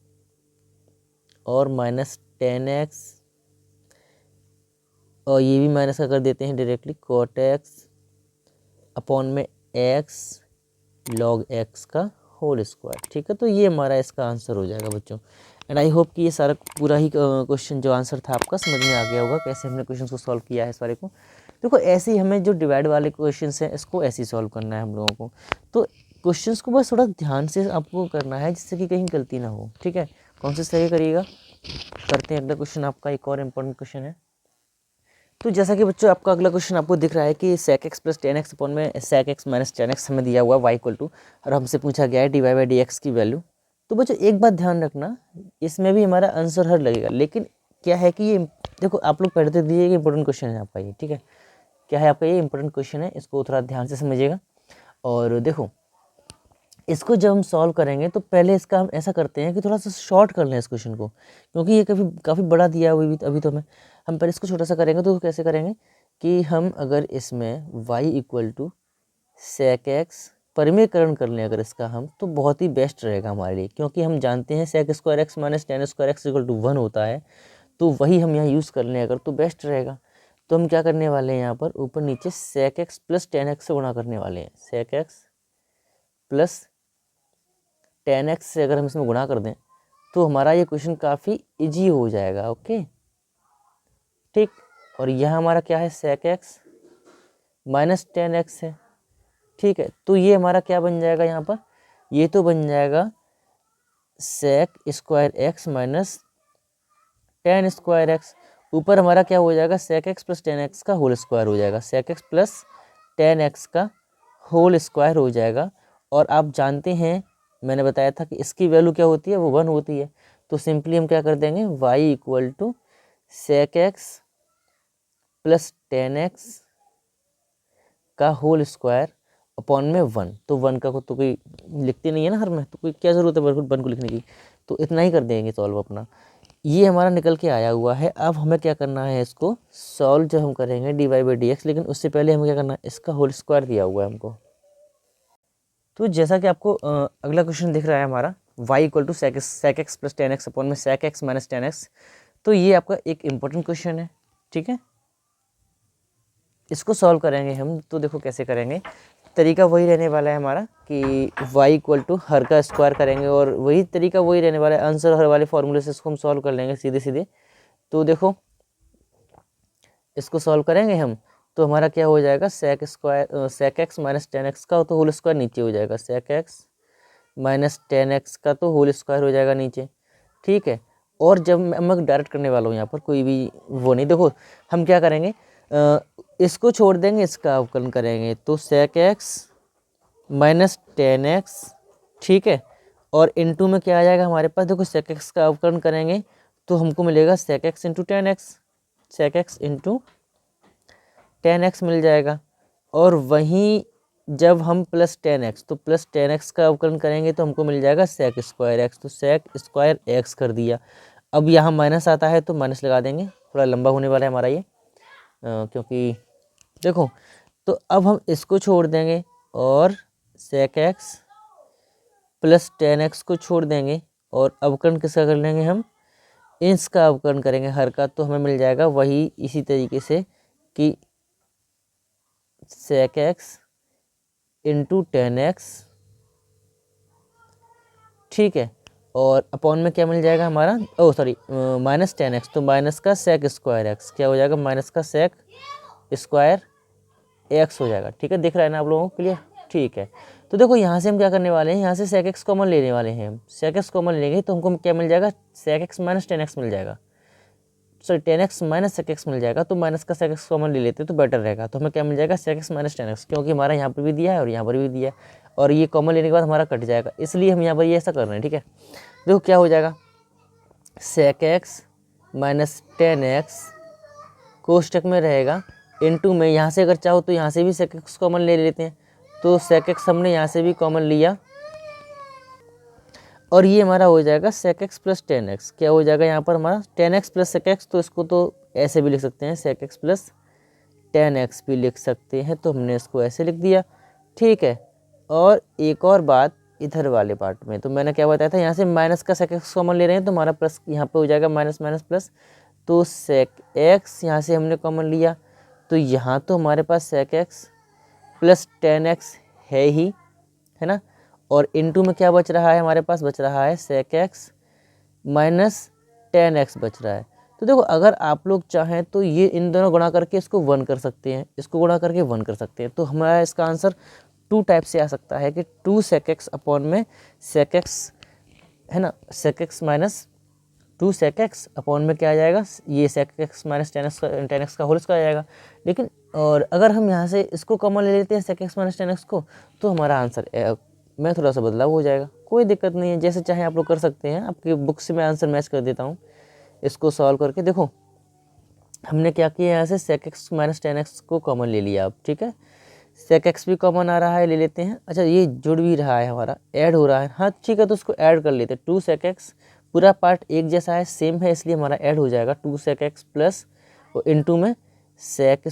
और माइनस 10x, और ये भी माइनस का कर देते हैं डायरेक्टली, कॉट एक्स अपॉन में एक्स लॉग एक्स का होल स्क्वायर, ठीक है। तो ये हमारा इसका आंसर हो जाएगा बच्चों, एंड आई होप कि ये सारा पूरा ही क्वेश्चन जो आंसर था आपका समझ में आ गया होगा, कैसे हमने क्वेश्चन को सॉल्व किया है इस वाले को। देखो, ऐसे ही हमें जो डिवाइड वाले क्वेश्चन हैं इसको ऐसे ही सॉल्व करना है हम लोगों को, तो क्वेश्चंस को बस थोड़ा ध्यान से आपको करना है जिससे कि कहीं गलती ना हो, ठीक है। कौन से सही करिएगा, करते हैं अगला क्वेश्चन आपका, एक और इम्पोर्टेंट क्वेश्चन है। तो जैसा कि बच्चों आपका अगला क्वेश्चन आपको दिख रहा है कि sec x plus tan x upon में sec x minus tan x हमें दिया हुआ y इक्वल टू, और हमसे पूछा गया है dy बाई डी एक्स की वैल्यू। तो बच्चों एक बात ध्यान रखना, इसमें भी हमारा आंसर हर लगेगा, लेकिन क्या है कि ये देखो आप लोग पढ़ते दिए कि इंपॉर्टेंट क्वेश्चन है आपका ये, ठीक है। क्या है आपका ये इंपॉर्टेंट क्वेश्चन है, इसको थोड़ा ध्यान से समझिएगा। और देखो इसको जब हम सॉल्व करेंगे तो पहले इसका हम ऐसा करते हैं कि थोड़ा सा शॉर्ट कर लें इस क्वेश्चन को, क्योंकि ये काफ़ी बड़ा दिया हुआ अभी तो हम पहले इसको छोटा सा करेंगे। तो कैसे करेंगे कि हम अगर इसमें y equal to sec X परिमेयकरण कर लें अगर इसका हम, तो बहुत ही बेस्ट रहेगा हमारे लिए, क्योंकि हम जानते हैं sec square X minus tan square X equal to 1 होता है। तो वही हम यहाँ यूज़ कर लें अगर, तो बेस्ट रहेगा। तो हम क्या करने वाले हैं यहाँ पर ऊपर नीचे sec x plus tan X से गुणा करने वाले हैं। Sec x plus tan X से अगर हम इसमें गुणा कर दें तो हमारा ये क्वेश्चन काफ़ी इजी हो जाएगा। ओके ठीक, और यह हमारा क्या है sec x minus tan x है, ठीक है। तो ये हमारा क्या बन जाएगा यहाँ पर, ये तो बन जाएगा sec square X minus tan square X. ऊपर हमारा क्या हो जाएगा sec x plus tan x का होल स्क्वायर हो जाएगा, sec x plus tan x का होल स्क्वायर हो जाएगा। और आप जानते हैं मैंने बताया था कि इसकी वैल्यू क्या होती है, वो 1 होती है। तो सिंपली हम क्या कर देंगे y equal to sec x plus tan x का होल स्क्वायर अपॉन में 1। तो 1 का तो कोई लिखते नहीं है ना हर में, तो कोई क्या ज़रूरत है 1 को लिखने की, तो इतना ही कर देंगे सॉल्व अपना। ये हमारा निकल के आया हुआ है। अब हमें क्या करना है, इसको सॉल्व जब हम करेंगे D Y by D X, लेकिन उससे पहले हमें क्या करना है, इसका होल स्क्वायर दिया हुआ है हमको। तो जैसा कि आपको अगला क्वेश्चन दिख रहा है हमारा y equal to sec x plus tan x upon में sec x minus tan x. तो ये आपका एक इम्पोर्टेंट क्वेश्चन है, ठीक है। इसको सॉल्व करेंगे हम, तो देखो कैसे करेंगे, तरीका वही रहने वाला है हमारा कि y इक्वल टू हर का स्क्वायर करेंगे, और वही तरीका वही रहने वाला है, आंसर हर वाले फॉर्मूले से इसको हम सॉल्व कर लेंगे सीधे सीधे। तो देखो इसको सॉल्व करेंगे हम, तो हमारा क्या हो जाएगा sec x minus tan x का तो होल स्क्वायर नीचे हो जाएगा, sec x minus tan x का तो होल स्क्वायर हो जाएगा नीचे, ठीक है। और जब मैं डायरेक्ट करने वाला हूँ यहाँ पर कोई भी वो नहीं, देखो हम क्या करेंगे इसको छोड़ देंगे, इसका अवकलन करेंगे, तो sec x minus tan X, ठीक है। और इनटू में क्या आ जाएगा हमारे पास, देखो सेक एक्स का अवकलन करेंगे तो हमको मिलेगा sec x into tan x, sec x into tan x मिल जाएगा। और वहीं जब हम प्लस टेन एक्स, तो प्लस टेन एक्स का अवकलन करेंगे तो हमको मिल जाएगा सेक स्क्वायर एक्स, तो सेक स्क्वायर एक्स कर दिया। अब यहाँ माइनस आता है तो माइनस लगा देंगे, थोड़ा लंबा होने वाला है हमारा ये क्योंकि देखो, तो अब हम इसको छोड़ देंगे और sec x plus tan X को छोड़ देंगे, और अवकलन किसका कर लेंगे हम, इसका अवकलन करेंगे हर का, तो हमें मिल जाएगा वही इसी तरीके से कि sec x into tan X, ठीक है। और अपॉन में क्या मिल जाएगा हमारा, oh sorry minus tan x, तो माइनस का सेक स्क्वायर एक्स क्या हो जाएगा, माइनस का सेक स्क्वायर एक्स हो जाएगा, ठीक है। दिख रहा है ना आप लोगों को क्लियर, ठीक है। तो देखो यहाँ से हम क्या करने वाले हैं, यहाँ से सेक एक्स कॉमन लेने वाले हैं हम, सेक एक्स कॉमन लेंगे तो हमको क्या मिल जाएगा, sec x minus tan x मिल जाएगा, sorry tan x minus sec x मिल जाएगा। तो माइनस का सेक एक्स कॉमन ले लेते तो बेटर रहेगा, तो हमें क्या मिल जाएगा sec x minus tan X, क्योंकि हमारा यहाँ पर भी दिया है और यहाँ पर भी दिया है, और ये कॉमन लेने के बाद हमारा कट जाएगा, इसलिए हम यहाँ पर ये ऐसा कर रहे हैं, ठीक है। देखो क्या हो जाएगा, sec x minus tan x कोष्टक में रहेगा, इनटू में यहाँ से अगर चाहो तो यहाँ से भी सेक एक्स कॉमन ले लेते हैं, तो सेक एक्स हमने यहाँ से भी कॉमन लिया, और ये हमारा हो जाएगा sec x plus tan X, क्या हो जाएगा यहाँ पर हमारा tan x plus sec X, तो इसको तो ऐसे भी लिख सकते हैं, sec x plus tan X भी लिख सकते हैं, तो हमने इसको ऐसे लिख दिया, ठीक है। और एक और बात इधर वाले पार्ट में, तो मैंने क्या बताया था, यहाँ से माइनस का सेक एक्स कॉमन ले रहे हैं तो हमारा प्लस यहाँ पे हो जाएगा माइनस माइनस प्लस, तो सेक एक्स यहाँ से हमने कॉमन लिया, तो यहाँ तो हमारे पास sec x plus tan x है ही, है ना। और इनटू में क्या बच रहा है हमारे पास, बच रहा है sec x minus tan X बच रहा है। तो देखो अगर आप लोग चाहें तो ये इन दोनों गुणा करके इसको 1 कर सकते हैं, इसको गुणा करके 1 कर सकते हैं, तो हमारा इसका आंसर 2 टाइप से आ सकता है कि 2 सेक एक्स अपॉन में सेक एक्स, है ना, sec x minus 2 sec x upon में क्या आ जाएगा, ये sec x minus tan x का होल स्क्वायर आ जाएगा। लेकिन और अगर हम यहाँ से इसको कॉमन ले लेते हैं sec x minus tan X को, तो हमारा आंसर में थोड़ा सा बदलाव हो जाएगा। कोई दिक्कत नहीं है, जैसे चाहे आप लोग कर सकते हैं। आपकी बुक से मैं आंसर मैच कर देता हूँ इसको सॉल्व करके। देखो हमने क्या किया, यहाँ से sec x minus tan X को कॉमन ले लिया। अब ठीक है, sec x भी कॉमन आ रहा है, ले लेते हैं। अच्छा ये जुड़ भी रहा है, हमारा ऐड हो रहा है। हाँ ठीक है, तो उसको ऐड कर लेते हैं। 2 sec x पूरा पार्ट एक जैसा है, सेम है, इसलिए हमारा ऐड हो जाएगा 2 sec x प्लस इंटू में sec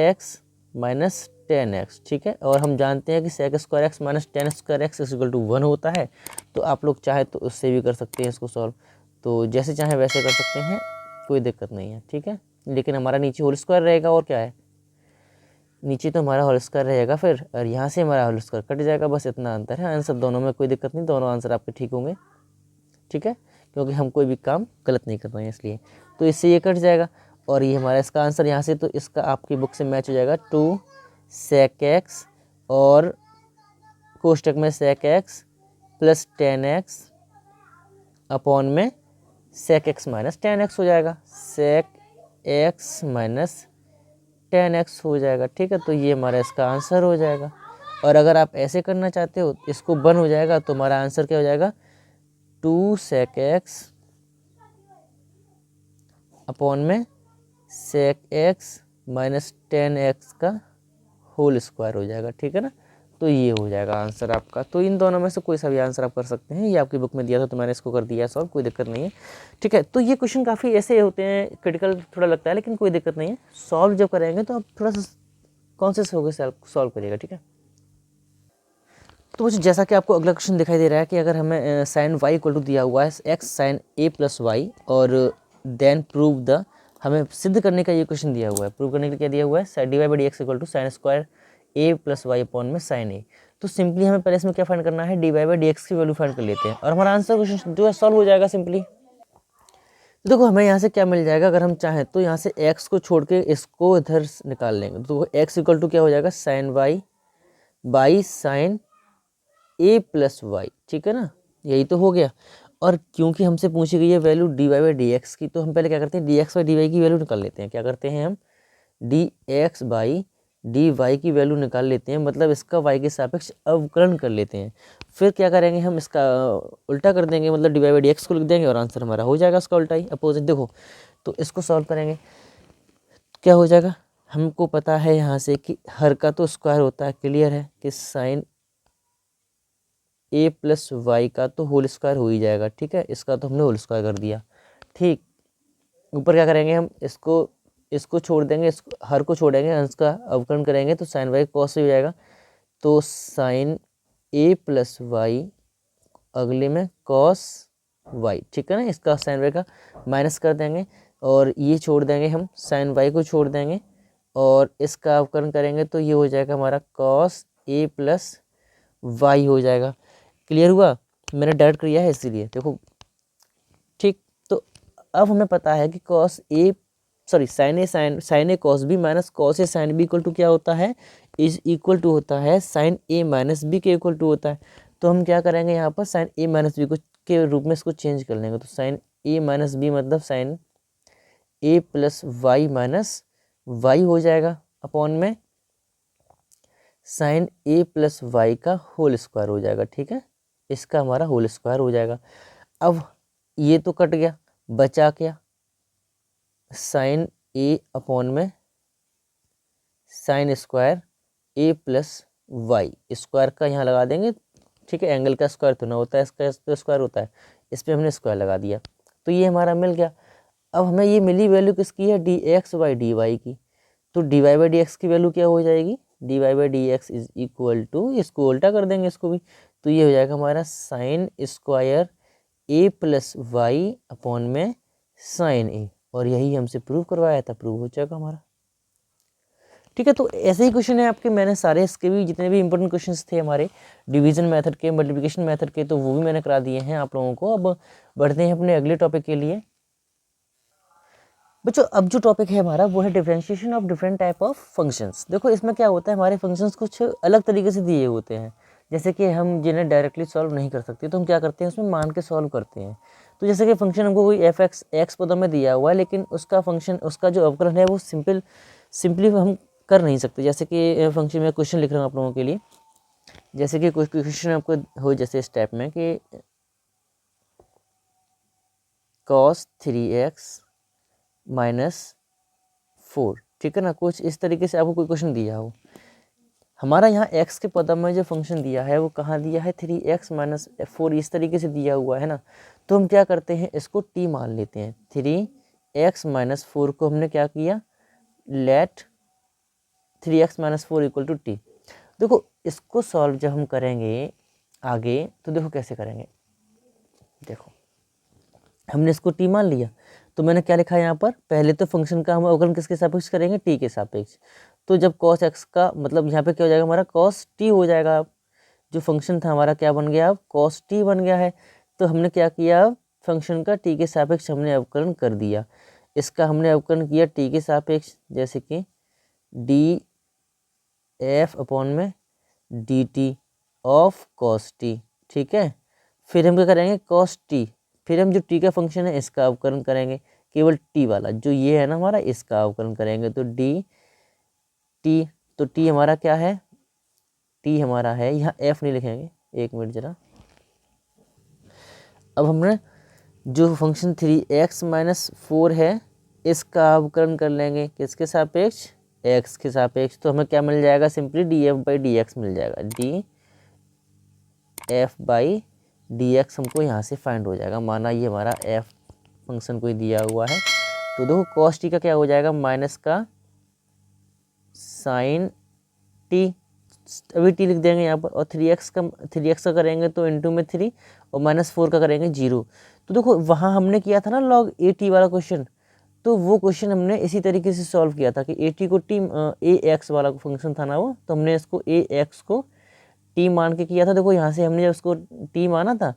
x minus tan X. ठीक है, और हम जानते हैं कि sec square X minus tan square X equal to 1 होता है। तो आप लोग चाहे तो उससे भी कर सकते हैं इसको सॉल्व, तो जैसे चाहे वैसे कर सकते हैं, कोई दिक्कत नहीं है। ठीक है, लेकिन हमारा नीचे होल स्क्वायर रहेगा, और क्या है, नीचे तो हमारा होल स्क्वायर रहेगा फिर, और यहाँ से हमारा होल स्क्वायर कट जाएगा। बस इतना अंतर है आंसर दोनों में, कोई दिक्कत नहीं, दोनों आंसर आपके ठीक होंगे। ठीक है, क्योंकि हम कोई भी काम गलत नहीं कर रहे हैं इसलिए। तो इससे ये कट जाएगा, और ये हमारा इसका आंसर यहाँ से, तो इसका आपकी बुक से मैच हो जाएगा 2 sec x और कोष्टक में sec x plus tan x upon में sec x minus tan x हो जाएगा। sec x minus tan x हो जाएगा। ठीक है, तो ये हमारा इसका आंसर हो जाएगा। और अगर आप ऐसे करना चाहते हो, इसको 1 हो जाएगा, तो हमारा आंसर क्या हो जाएगा, 2 sec x अपॉन में sec x minus tan x का होल स्क्वायर हो जाएगा। ठीक है ना, तो ये हो जाएगा आंसर आपका। तो इन दोनों में से कोई सा भी आंसर आप कर सकते हैं। ये आपकी बुक में दिया था, तो मैंने इसको कर दिया सॉल्व, कोई दिक्कत नहीं है। ठीक है, तो ये क्वेश्चन काफ़ी ऐसे होते हैं, क्रिटिकल थोड़ा लगता है, लेकिन कोई दिक्कत नहीं है। सॉल्व जब करेंगे तो आप थोड़ा सा कॉन्शियस होकर सॉल्व करिएगा। ठीक है, तो जैसा कि आपको अगला क्वेश्चन दिखाई दे रहा है कि अगर हमें साइन वाई इक्वल टू दिया हुआ है x sign A plus Y, और देन प्रूव द, हमें सिद्ध करने का ये क्वेश्चन दिया हुआ है। प्रूव करने के लिए क्या दिया हुआ है, D Y by D X equal to sine square A plus Y upon में साइन ए। तो सिंपली हमें पहले इसमें क्या फाइंड करना है, D Y by D X की वैल्यू फाइंड कर लेते हैं, और हमारा आंसर क्वेश्चन जो है सॉल्व हो जाएगा सिंपली। देखो हमें यहाँ से क्या मिल जाएगा, अगर हम चाहें तो यहाँ से x को छोड़ के इसको इधर निकाल लेंगे, तो x इक्वल टू क्या हो जाएगा, sine Y by sine A plus Y. ठीक है ना, यही तो हो गया। और क्योंकि हमसे पूछी गई है value D Y by D X की, तो हम पहले क्या करते हैं, D X by D Y की वैल्यू निकाल लेते हैं। क्या करते हैं हम, D X by D Y की वैल्यू निकाल लेते हैं, मतलब इसका वाई के सापेक्ष अवकलन कर लेते हैं। फिर क्या करेंगे, हम इसका उल्टा कर देंगे, मतलब D Y by D X को लिख देंगे, और आंसर हमारा हो जाएगा उसका उल्टा ही, अपोजिट। देखो तो इसको सॉल्व करेंगे, क्या हो जाएगा, हमको पता है यहाँ से कि हर का तो स्क्वायर होता है, क्लियर है कि साइन ए प्लस वाई का तो होल स्क्वायर हो ही जाएगा। ठीक है, इसका तो हमने होल स्क्वायर कर दिया। ठीक, ऊपर क्या करेंगे, हम इसको छोड़ देंगे, इसको हर को छोड़ेंगे, अंश का अवकलन करेंगे, तो साइन वाई कॉस हो जाएगा। तो साइन ए प्लस वाई अगले में कॉस वाई। ठीक है ना, इसका साइन वाई का माइनस कर देंगे, और ये छोड़ देंगे, हम साइन वाई को छोड़ देंगे, और इसका अवकलन करेंगे, तो ये हो जाएगा हमारा कॉस ए प्लस वाई हो जाएगा। क्लियर हुआ, मैंने डायरेक्ट किया है इसीलिए, देखो। ठीक, तो अब हमें पता है कि cos A sine A cos B minus cos A sine B equal to क्या होता है, इज इक्वल टू होता है साइन ए माइनस बी के इक्वल टू होता है। तो हम क्या करेंगे, यहाँ पर साइन ए माइनस बी को के रूप में इसको चेंज कर लेंगे। तो साइन ए माइनस बी मतलब sign A plus Y minus Y हो जाएगा, अपॉन में साइन ए प्लस वाई का होल स्क्वायर हो जाएगा। ठीक है, इसका हमारा होल स्क्वायर हो जाएगा। अब ये तो कट गया, बचा क्या, साइन ए अपॉन में sign square A plus Y, square का यहाँ लगा देंगे। ठीक है, एंगल का स्क्वायर तो ना होता है, इसका तो स्क्वायर होता है, इस पर हमने स्क्वायर लगा दिया, तो ये हमारा मिल गया। अब हमें ये मिली वैल्यू किसकी है, D X by D Y की। तो D Y by D X की वैल्यू क्या हो जाएगी, D Y by D X is equal to, इसको उल्टा कर देंगे इसको भी, तो ये हो जाएगा हमारा sign square A plus Y upon में साइन ए, और यही हमसे प्रूव करवाया था, प्रूव हो जाएगा हमारा। ठीक है, तो ऐसे ही क्वेश्चन है आपके, मैंने सारे इसके भी जितने भी इंपॉर्टेंट क्वेश्चंस थे हमारे डिवीजन मेथड के, मल्टीप्लिकेशन मेथड के, तो वो भी मैंने करा दिए हैं आप लोगों को। अब बढ़ते हैं अपने अगले टॉपिक के लिए। बच्चों अब जो टॉपिक है हमारा वो है differentiation of different type of functions. देखो इसमें क्या होता है, हमारे फंक्शंस कुछ अलग तरीके से दिए होते हैं, जैसे कि हम जिन्हें डायरेक्टली सॉल्व नहीं कर सकते, तो हम क्या करते हैं, उसमें मान के सॉल्व करते हैं। तो जैसे कि फंक्शन हमको कोई एफ एक्स पदों में दिया हुआ है, लेकिन उसका फंक्शन, उसका जो अवकलन है वो सिंपली हम कर नहीं सकते। जैसे कि फंक्शन में क्वेश्चन लिख रहा हूँ आप लोगों के लिए, जैसे कि कोई क्वेश्चन आपको हो जैसे इस टाइप में कि cos 3x - 4, ठीक है ना, कुछ इस तरीके से आपको कोई क्वेश्चन दिया हो। हमारा यहाँ x के पदों में जो फंक्शन दिया है वो कहाँ दिया है, 3x - 4 इस तरीके से दिया हुआ है ना। तो हम क्या करते हैं, इसको t मान लेते हैं। 3x - 4 को हमने क्या किया, लेट 3x - 4 = t। देखो इसको सॉल्व जब हम करेंगे आगे तो देखो कैसे करेंगे। देखो हमने इसको t मान लिया, तो मैंने क्या लिखा है यहाँ पर, पहले तो फंक्शन का हम अवकलन किसके सापेक्ष करेंगे, t के सापेक्ष। तो जब cos x का मतलब यहाँ पे क्या हो जाएगा, हमारा cos t हो जाएगा। अब जो फंक्शन था हमारा क्या बन गया, अब cos t बन गया है। तो हमने क्या किया, फंक्शन का t के सापेक्ष हमने अवकलन कर दिया। इसका हमने अवकलन किया t के सापेक्ष, जैसे कि डी एफ अपॉन में dt ऑफ cos t, ठीक है। फिर हम क्या करेंगे, cos t, फिर हम जो t का फंक्शन है इसका अवकलन करेंगे, केवल t वाला जो ये है ना हमारा, इसका अवकलन करेंगे। तो डी टी, तो t हमारा क्या है, t हमारा है, यहाँ f नहीं लिखेंगे, एक मिनट जरा। अब हमने जो फंक्शन 3x - 4 है इसका अवकलन कर लेंगे, किसके सापेक्ष, x के सापेक्ष। तो हमें क्या मिल जाएगा, सिंपली df/dx मिल जाएगा। df/dx हमको यहाँ से फाइंड हो जाएगा। माना ये हमारा f फंक्शन कोई दिया हुआ है, तो देखो cos t का क्या हो जाएगा, माइनस का साइन t, अभी t लिख देंगे यहाँ पर, और 3x का करेंगे तो इंटू में 3, और -4 का करेंगे 0। तो देखो वहाँ हमने किया था ना log a t वाला क्वेश्चन, तो वो क्वेश्चन हमने इसी तरीके से सॉल्व किया था कि a t को a x वाला फंक्शन था ना वो, तो हमने इसको a x को t मान के किया था। देखो यहाँ से हमने जब उसको t माना था,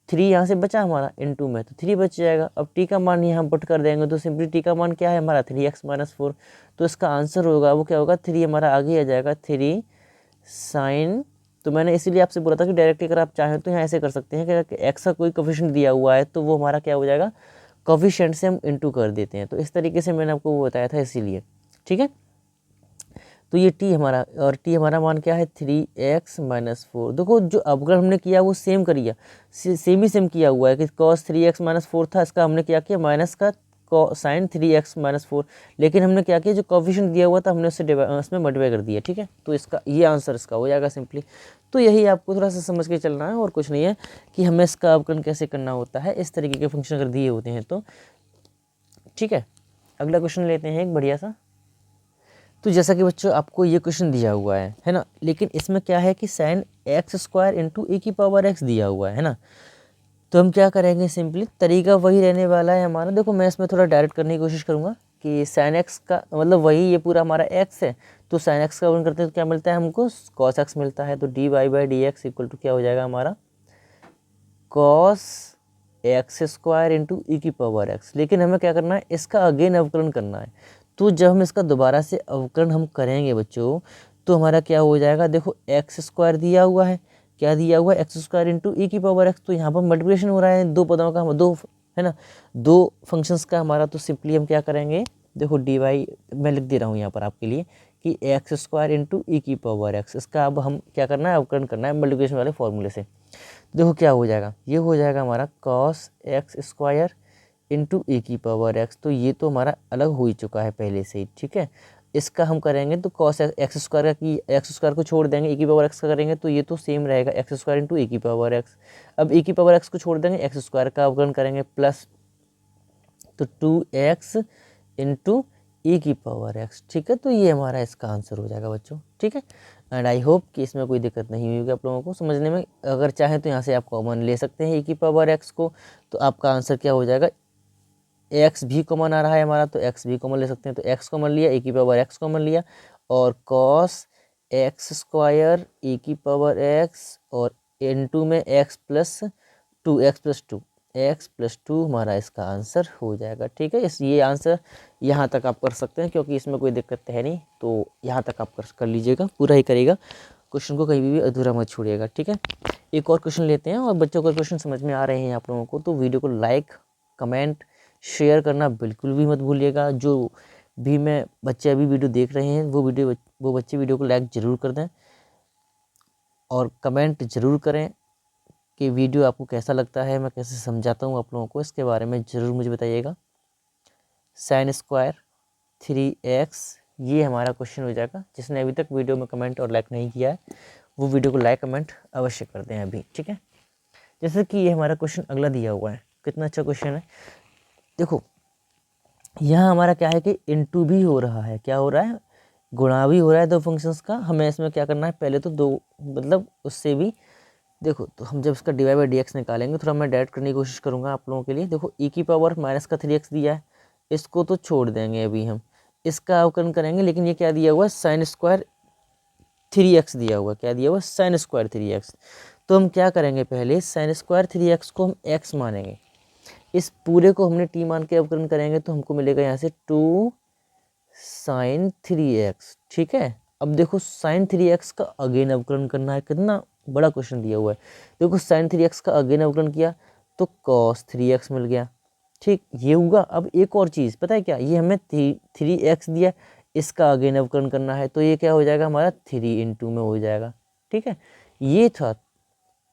3 यहाँ से बचा हमारा इनटू में, तो 3 बच जाएगा। अब t का मान यहाँ हम पुट कर देंगे, तो सिंपली t का मान क्या है हमारा, 3x - 4। तो इसका आंसर होगा वो क्या होगा, 3 हमारा आगे आ जाएगा, 3 साइन। तो मैंने इसीलिए आपसे बोला था कि डायरेक्टली अगर आप चाहें तो यहाँ ऐसे कर सकते हैं कि x का कोई कोफिशिएंट दिया हुआ है तो वो हमारा क्या हो जाएगा, कोफिशिएंट से हम इंटू कर देते हैं। तो इस तरीके से मैंने आपको वो बताया था, इसीलिए, ठीक है। तो ये t हमारा, और t हमारा मान क्या है, 3x - 4। देखो जो अवकलन हमने किया वो सेम करिए, सेम किया हुआ है कि cos 3x - 4 था, इसका हमने क्या किया, माइनस का साइन 3x - 4। लेकिन हमने क्या किया, जो कोफिशिएंट दिया हुआ था हमने उसमें मल्टीप्लाई कर दिया, ठीक है। तो इसका ये आंसर इसका हो जाएगा सिंपली। तो यही आपको थोड़ा सा समझ के चलना है, और कुछ नहीं है कि हमें इसका अवकलन कैसे करना होता है, इस तरीके के फंक्शन अगर दिए होते हैं तो, ठीक है। अगला क्वेश्चन लेते हैं एक बढ़िया सा। तो जैसा कि बच्चों आपको ये क्वेश्चन दिया हुआ है ना, लेकिन इसमें क्या है कि साइन x² इंटू e⁻x दिया हुआ है ना। तो हम क्या करेंगे, सिंपली तरीका वही रहने वाला है हमारा। देखो मैं इसमें थोड़ा डायरेक्ट करने की कोशिश करूँगा कि साइन x का मतलब वही, ये पूरा हमारा x है, तो साइन x का वन करते हैं तो क्या मिलता है हमको, cos x मिलता है। तो dy/dx = क्या हो जाएगा हमारा, cos x² इंटू e⁻x। लेकिन हमें क्या करना है, इसका अगेन अवकलन करना है। तो जब हम इसका दोबारा से अवकलन हम करेंगे बच्चों, तो हमारा क्या हो जाएगा, देखो x² दिया हुआ है, क्या दिया हुआ है, x² इंटू e⁻x। तो यहाँ पर मल्टीप्लिकेशन हो रहा है दो पदों का, दो है ना, दो फंक्शंस का हमारा। तो सिंपली हम क्या करेंगे, देखो dy मैं लिख दे रहा हूँ यहाँ पर आपके लिए कि x² इंटू e⁻x, इसका अब हम क्या करना है, अवकलन करना है मल्टीप्लिकेशन वाले फॉर्मूले से। देखो क्या हो जाएगा, ये हो जाएगा हमारा cos x² इंटू e⁻x। तो ये तो हमारा अलग हो ही चुका है पहले से ही, ठीक है। इसका हम करेंगे तो cos x² का की x² को छोड़ देंगे, e⁻x का करेंगे तो ये तो सेम रहेगा, x² इंटू e⁻x। अब e⁻x को छोड़ देंगे, x² का अवकलन करेंगे प्लस, तो 2x इंटू e⁻x, ठीक है। तो ये हमारा इसका आंसर हो जाएगा बच्चों, ठीक है। एंड आई होप कि इसमें कोई दिक्कत नहीं होगी आप लोगों को समझने में। अगर चाहें तो यहाँ से आप कॉमन ले सकते हैं e⁻x को, तो आपका आंसर क्या हो जाएगा, x भी कॉमन आ रहा है हमारा, तो x भी कॉमन ले सकते हैं। तो x कॉमन लिया, e⁻x कॉमन लिया, और cos x² e⁻x, और इनटू में x + 2, x + 2 हमारा इसका आंसर हो जाएगा, ठीक है। ये आंसर यहाँ तक आप कर सकते हैं, क्योंकि इसमें कोई दिक्कत है नहीं, तो यहाँ तक आप कर लीजिएगा, पूरा ही करेगा। क्वेश्चन को कहीं भी अधूरा मत छोड़िएगा, ठीक है। एक और क्वेश्चन लेते हैं, और बच्चों को क्वेश्चन समझ में आ रहे हैं आप लोगों को तो वीडियो को लाइक कमेंट शेयर करना बिल्कुल भी मत भूलिएगा। जो भी बच्चे अभी वीडियो देख रहे हैं वो बच्चे वीडियो को लाइक ज़रूर कर दें और कमेंट ज़रूर करें कि वीडियो आपको कैसा लगता है, मैं कैसे समझाता हूँ आप लोगों को, इसके बारे में ज़रूर मुझे बताइएगा। साइन स्क्वायर 3x ये हमारा क्वेश्चन हो जाएगा। जिसने अभी तक वीडियो में कमेंट और लाइक नहीं किया है वो वीडियो को लाइक कमेंट अवश्य कर दें अभी, ठीक है। जैसे कि ये हमारा क्वेश्चन अगला दिया हुआ है, कितना अच्छा क्वेश्चन है। देखो यहाँ हमारा क्या है कि इनटू भी हो रहा है, क्या हो रहा है, गुणा भी हो रहा है दो फंक्शंस का। हमें इसमें क्या करना है, पहले तो दो मतलब उससे भी देखो, तो हम जब इसका डिवाइड बाई डी एक्स निकालेंगे, थोड़ा मैं डायरेक्ट करने की कोशिश करूँगा आप लोगों के लिए। देखो e की पावर माइनस का 3x दिया है, इसको तो छोड़ देंगे अभी हम, इसका अवकलन करेंगे। लेकिन ये क्या दिया हुआ है, साइन स्क्वायर 3x दिया हुआ, क्या दिया हुआ, साइन स्क्वायर 3x। तो हम क्या करेंगे, पहले साइन स्क्वायर 3x को हम x मानेंगे, इस पूरे को हमने t मान के अवकलन करेंगे तो हमको मिलेगा यहाँ से 2 साइन 3x, ठीक है। अब देखो साइन 3x का अगेन अवकलन करना है, कितना बड़ा क्वेश्चन दिया हुआ है। देखो साइन 3x का अगेन अवकलन किया तो कॉस 3x मिल गया, ठीक, ये होगा। अब एक और चीज़ पता है क्या, ये हमें 3x दिया, इसका अगेन अवकलन करना है तो ये क्या हो जाएगा हमारा 3 में हो जाएगा, ठीक है। ये था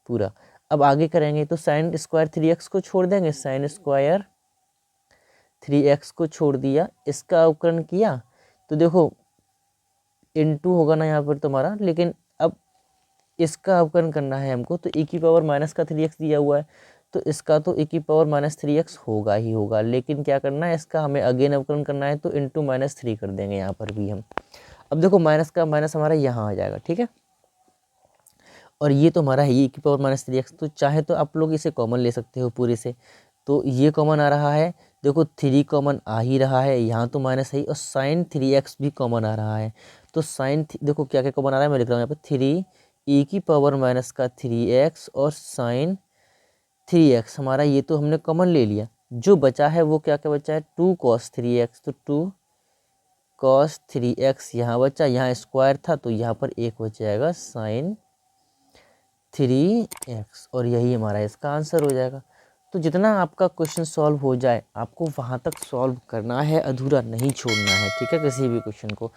पूरा। अब आगे करेंगे तो साइन स्क्वायर 3x को छोड़ देंगे, साइन स्क्वायर 3x को छोड़ दिया, इसका अवकलन किया तो देखो इनटू होगा ना यहाँ पर तुम्हारा। लेकिन अब इसका अवकलन करना है हमको, तो e की पावर माइनस का 3x दिया हुआ है तो इसका तो e की पावर माइनस 3x होगा ही होगा। लेकिन क्या करना है, इसका हमें अगेन अवकलन करना है तो इंटू -3 कर देंगे यहाँ पर भी हम। अब देखो माइनस का माइनस हमारा यहाँ आ जाएगा, ठीक है। और ये तो हमारा है e की पावर माइनस 3x, तो चाहे तो आप लोग इसे कॉमन ले सकते हो पूरे से, तो ये कॉमन आ रहा है। देखो 3 कॉमन आ ही रहा है, यहाँ तो माइनस है, और साइन 3x भी कॉमन आ रहा है। तो साइन देखो क्या क्या कॉमन आ रहा है, मैं लिख रहा हूँ यहाँ पर 3 e की पावर माइनस का 3x और साइन 3x हमारा ये तो हमने कॉमन ले लिया। जो बचा है वो क्या क्या बचा है, 2 cos 3x, तो 2 cos 3x यहाँ बचा, यहाँ स्क्वायर था तो यहाँ पर एक बच जाएगा साइन 3x, और यही हमारा इसका आंसर हो जाएगा। तो जितना आपका क्वेश्चन सॉल्व हो जाए आपको वहाँ तक सॉल्व करना है, अधूरा नहीं छोड़ना है, ठीक है, किसी भी क्वेश्चन को।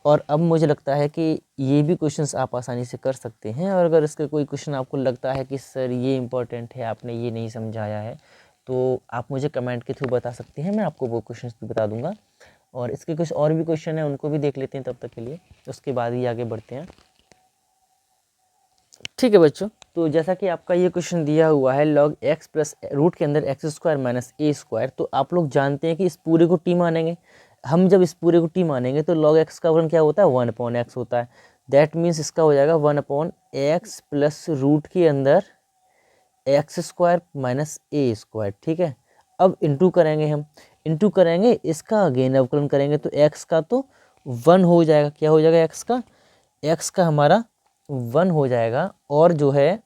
और अब मुझे लगता है कि ये भी क्वेश्चंस आप आसानी से कर सकते हैं। और अगर इसका कोई क्वेश्चन आपको लगता है कि सर ये इम्पोर्टेंट है, आपने ये नहीं समझाया है, तो आप मुझे कमेंट के थ्रू बता सकते हैं, मैं आपको वो क्वेश्चंस भी बता दूंगा। और इसके कुछ और भी क्वेश्चन हैं उनको भी देख लेते हैं तब तक के लिए, उसके बाद ही आगे बढ़ते हैं, ठीक है बच्चों। तो जैसा कि आपका ये क्वेश्चन दिया हुआ है log x प्लस रूट के अंदर x square minus a square, तो आप लोग जानते हैं कि इस पूरे को t मानेंगे। हम जब इस पूरे को t मानेंगे तो log x का वर्ण क्या होता है, 1/x होता है। दैट मीन्स इसका हो जाएगा 1/x प्लस रूट के अंदर x square minus a square, ठीक है। अब इंटू करेंगे, हम इंटू करेंगे, इसका अगेन अवकलन करेंगे तो x का तो 1 हो जाएगा, क्या हो जाएगा, x का हमारा 1 हो जाएगा। और जो है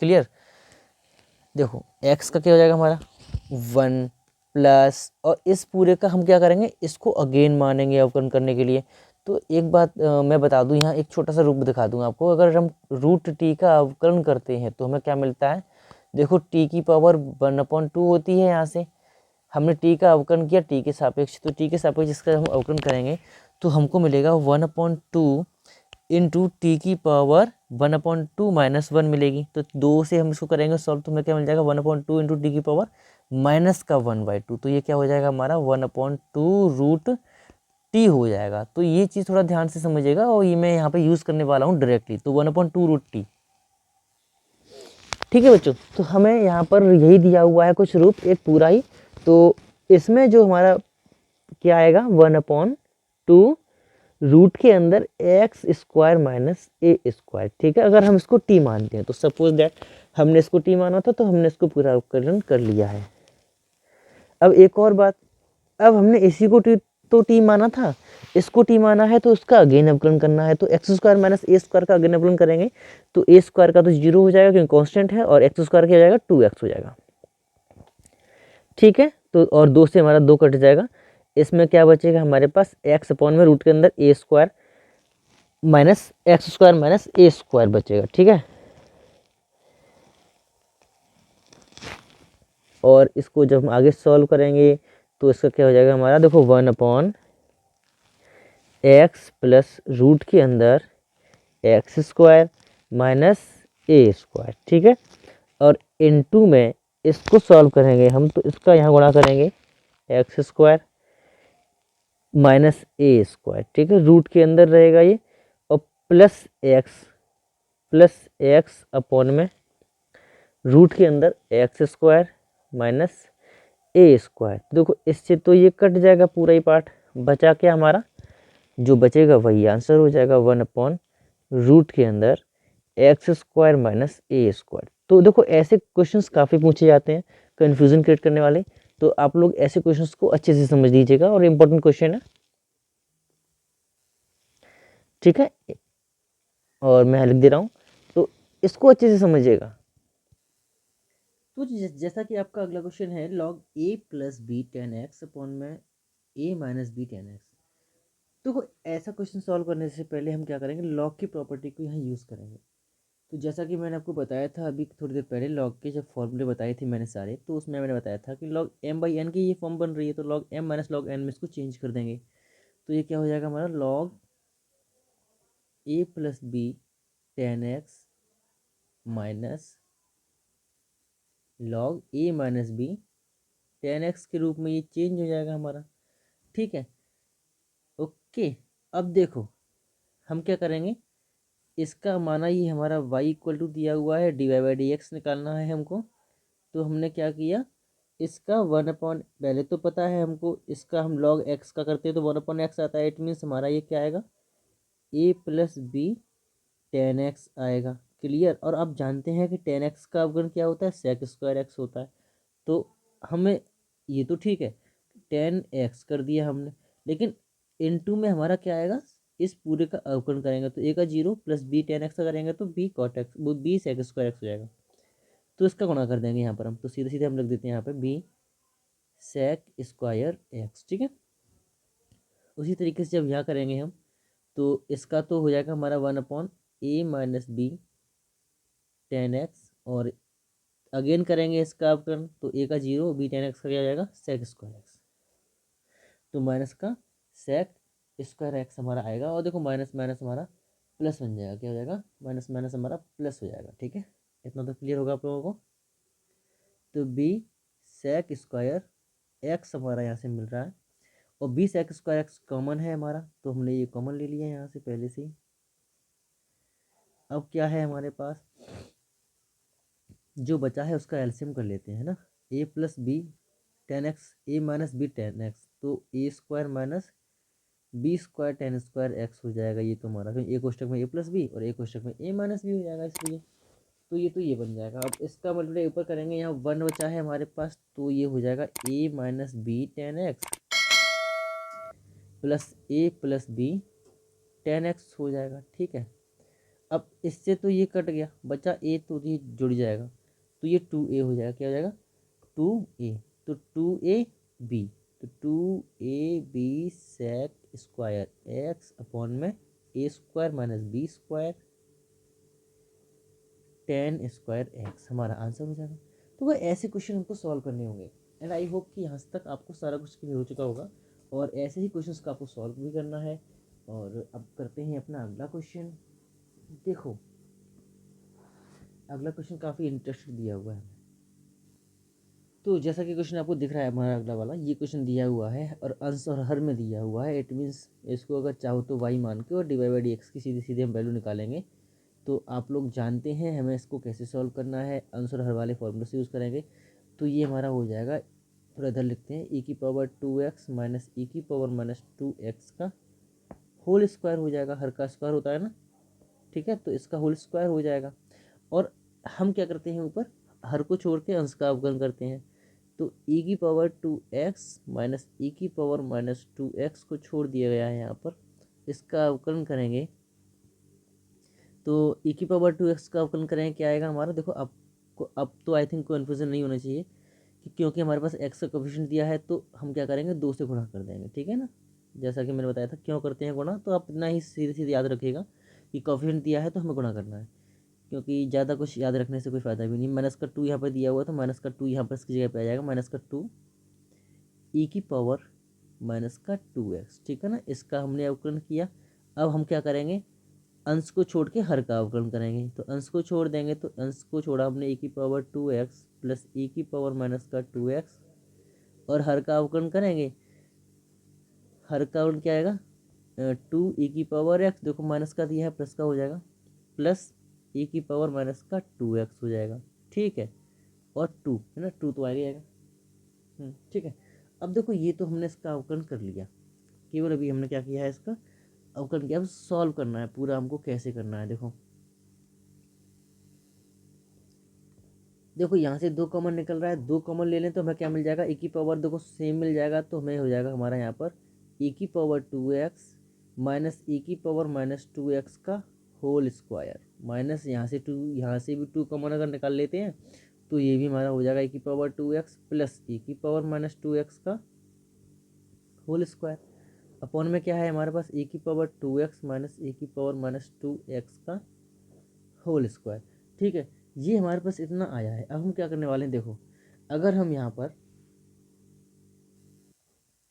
क्लियर, देखो x का क्या हो जाएगा हमारा 1 प्लस, और इस पूरे का हम क्या करेंगे, इसको अगेन मानेंगे अवकलन करने के लिए। तो एक बात मैं बता दूं, यहाँ एक छोटा सा रूप दिखा दूं आपको। अगर हम रूट t का अवकलन करते हैं तो हमें क्या मिलता है, देखो t की पावर 1/2 होती है। यहाँ से हमने t का अवकलन किया t के सापेक्ष, तो t के सापेक्ष इसका हम अवकलन करेंगे तो हमको मिलेगा 1/2 इंटू टी की पावर 1/2 माइनस 1 मिलेगी। तो 2 से हम इसको करेंगे सॉल्व तो हमें क्या मिल जाएगा, 1/2 इंटू टी की पावर माइनस का 1/2, तो ये क्या हो जाएगा हमारा 1/2 रूट टी हो जाएगा। तो ये चीज़ थोड़ा ध्यान से समझिएगा, और ये मैं यहाँ पे यूज़ करने वाला हूँ डायरेक्टली, तो 1/2 रूट टी, ठीक है बच्चों। तो हमें यहाँ पर यही दिया हुआ है कुछ रूप एक पूरा ही, तो इसमें जो हमारा क्या आएगा 1/2 रूट के अंदर x square minus a square, ठीक है। अगर हम इसको टी मानते हैं तो सपोज दैट हमने इसको टी माना था तो हमने इसको पूरा अवकलन कर लिया है। अब एक और बात, अब हमने इसी को टी माना था, इसको टी माना है तो उसका अगेन अवकलन करना है। तो x square minus a square का अगेन अवकलन करेंगे तो ए स्क्वायर का तो 0 हो जाएगा क्योंकि कॉन्स्टेंट है, और एक्स स्क्वायर क्या हो जाएगा 2x हो जाएगा, ठीक है। तो और 2 से हमारा 2 कट जाएगा, इसमें क्या बचेगा हमारे पास x अपॉन में रूट के अंदर a square minus x square minus a square बचेगा, ठीक है। और इसको जब हम आगे सॉल्व करेंगे तो इसका क्या हो जाएगा हमारा, देखो 1/x प्लस रूट के अंदर x square minus a square, ठीक है। और इनटू में इसको सॉल्व करेंगे हम तो इसका यहाँ गुणा करेंगे x square minus a square, ठीक है। रूट के अंदर रहेगा ये, और प्लस एक्स अपॉन में रूट के अंदर x square minus a square. देखो इससे तो ये कट जाएगा पूरा ही पार्ट, बचा क्या हमारा, जो बचेगा वही आंसर हो जाएगा 1/रूट के अंदर x square minus a square. तो देखो ऐसे क्वेश्चंस काफ़ी पूछे जाते हैं कन्फ्यूज़न क्रिएट करने वाले, तो आप लोग ऐसे क्वेश्चंस को अच्छे से समझ लीजिएगा, और इम्पोर्टेंट क्वेश्चन है, ठीक है। और मैं लिख दे रहा हूँ, तो इसको अच्छे से समझिएगा। तो जैसा कि आपका अगला क्वेश्चन है, log a plus B tan x upon में a minus b tan x. तो ऐसा क्वेश्चन सॉल्व करने से पहले हम क्या करेंगे, लॉग की प्रॉपर्टी को यहाँ यूज़ करेंगे। तो जैसा कि मैंने आपको बताया था अभी थोड़ी देर पहले, लॉग के जब फॉर्मूले बताए थे मैंने सारे, तो उसमें मैंने बताया था कि लॉग एम बाई एन की ये फॉर्म बन रही है, तो log M minus log N में इसको चेंज कर देंगे। तो ये क्या हो जाएगा हमारा, log a plus B tan x minus log a minus b tan x के रूप में ये चेंज हो जाएगा हमारा, ठीक है। ओके, अब देखो हम क्या करेंगे, इसका माना ये हमारा y इक्वल टू दिया हुआ है, D Y by D X निकालना है हमको। तो हमने क्या किया, इसका 1/, पहले तो पता है हमको, इसका हम log x का करते हैं तो 1/x आता है। इट मीन्स हमारा ये क्या आएगा, a plus B tan X आएगा, क्लियर। और आप जानते हैं कि टेन एक्स का अवकलन क्या होता है, सेक स्क्वायर एक्स होता है। तो हमें ये तो ठीक है, टेन एक्स कर दिया हमने, लेकिन इनटू में हमारा क्या आएगा, इस पूरे का अवकलन करेंगे तो ए का 0 प्लस बी टेन एक्स का करेंगे तो बी कॉट एक्स, वो बी सेक स्क्वायर एक्स हो जाएगा। तो इसका गुणा कर देंगे यहाँ पर हम, तो सीधे सीधे हम लिख देते हैं यहाँ पे बी सेक स्क्वायर एक्स, ठीक है। उसी तरीके से जब यहाँ करेंगे हम, तो इसका तो हो जाएगा हमारा 1/ए माइनस बी टेन एक्स, और अगेन करेंगे इसका अवकलन तो ए का 0 बी टेन एक्स का क्या हो जाएगा, सेक स्क्वायर एक्स। तो माइनस का सेक स्क्वायर एक्स हमारा आएगा, और देखो माइनस माइनस हमारा प्लस बन जाएगा, क्या हो जाएगा, माइनस माइनस हमारा प्लस हो जाएगा, ठीक है। इतना तो क्लियर होगा आप लोगों को। तो बी सेक स्क्वायर एक्स हमारा यहाँ से मिल रहा है, और B sec square X common है हमारा, तो हमने ये कॉमन ले लिया है यहाँ से पहले से ही। अब क्या है हमारे पास, जो बचा है उसका एलसीएम कर लेते हैं ना, a plus B tan x a minus b tan x, तो a square minus b square tan square x हो जाएगा ये तो हमारा, क्योंकि एक कोष्टक में ए प्लस बी और एक कोष्टक में ए माइनस बी हो जाएगा, इसलिए तो ये बन जाएगा। अब इसका मल्टीप्लाई ऊपर करेंगे, यहाँ वन बचा है हमारे पास, तो ये हो जाएगा a minus b tan x plus a plus B tan x हो जाएगा, ठीक है। अब इससे तो ये कट गया, बचा ए, तो ये जुड़ जाएगा, तो ये 2a हो जाएगा, क्या हो जाएगा 2a। तो 2ab, तो 2ab सेक स्क्वायर एक्स अपॉन में a square minus b square tan square x हमारा आंसर हो जाएगा। तो वह ऐसे क्वेश्चन हमको सॉल्व करने होंगे, एंड आई होप कि यहाँ तक आपको सारा कुछ क्लियर हो चुका होगा, और ऐसे ही क्वेश्चंस का आपको सॉल्व भी करना है। और अब करते हैं अपना अगला क्वेश्चन। देखो अगला क्वेश्चन काफ़ी इंटरेस्टिंग दिया हुआ है। तो जैसा कि क्वेश्चन आपको दिख रहा है हमारा अगला वाला, ये क्वेश्चन दिया हुआ है और अंश और हर में दिया हुआ है। इट मीन्स इसको अगर चाहो तो वाई मान के और डिवाइड बाई डी एक्स की सीधे सीधे हम वैल्यू निकालेंगे। तो आप लोग जानते हैं हमें इसको कैसे सॉल्व करना है, अंश और हर वाले फॉर्मूले से यूज़ करेंगे। तो ये हमारा हो जाएगा, थोड़ा इधर लिखते हैं, ई की पावर 2x माइनस ई की पावर माइनस 2x का होल स्क्वायर हो जाएगा, हर का स्क्वायर होता है ना, ठीक है। तो इसका होल स्क्वायर हो जाएगा, और हम क्या करते हैं, ऊपर हर को छोड़ के अंश का अवकलन करते हैं। तो e की पावर 2x माइनस ई की पावर माइनस 2x को छोड़ दिया गया है यहाँ पर, इसका अवकलन करेंगे। तो e की पावर 2x का अवकलन करेंगे, क्या आएगा हमारा, देखो आपको अब तो आई थिंक कन्फ्यूजन नहीं होना चाहिए, क्योंकि हमारे पास x का कोफिशिएंट दिया है, तो हम क्या करेंगे 2 से गुणा कर देंगे, ठीक है ना। जैसा कि मैंने बताया था क्यों करते हैं गुणा, तो आप इतना ही सीधे सीधे याद रखिएगा कि कोफिशिएंट दिया है तो हमें गुणा करना है, क्योंकि ज़्यादा कुछ याद रखने से कोई फ़ायदा भी नहीं। माइनस का 2 यहाँ पर दिया हुआ है तो माइनस का 2 यहाँ पर इसकी जगह पे आ जाएगा, माइनस का 2 ई की पावर माइनस का 2x, ठीक है ना। इसका हमने अवकलन किया। अब हम क्या करेंगे, अंश को छोड़ के हर का अवकलन करेंगे। तो अंश को छोड़ देंगे, तो अंश को छोड़ा हमने e की पावर 2x प्लस e की पावर माइनस का 2x, और हर का अवकलन करेंगे। हर का अवकलन क्या आएगा, 2 e की पावर x, देखो माइनस का दिया है प्लस का हो जाएगा, प्लस e की पावर माइनस का 2x हो जाएगा, ठीक है। और 2 है ना, 2 तो आएगा आएगा, ठीक है। अब देखो ये तो हमने इसका अवकलन कर लिया, केवल अभी हमने क्या किया है, इसका अवकलन किया। अब सॉल्व करना है पूरा, हमको कैसे करना है। देखो यहाँ से 2 कॉमन निकल रहा है, 2 कॉमन ले लें तो हमें क्या मिल जाएगा, e की पावर देखो सेम मिल जाएगा, तो हमें हो जाएगा हमारा यहाँ पर e की पावर 2x माइनस e की पावर माइनस 2x का होल स्क्वायर, माइनस यहाँ से 2, यहाँ से भी 2 कॉमन अगर निकाल लेते हैं तो ये भी हमारा हो जाएगा e की पावर 2x प्लस e की पावर माइनस 2x का होल स्क्वायर। अपॉन में क्या है हमारे पास, e की पावर 2x माइनस e की पावर माइनस 2x का होल स्क्वायर, ठीक है। ये हमारे पास इतना आया है। अब हम क्या करने वाले हैं, देखो अगर हम यहाँ पर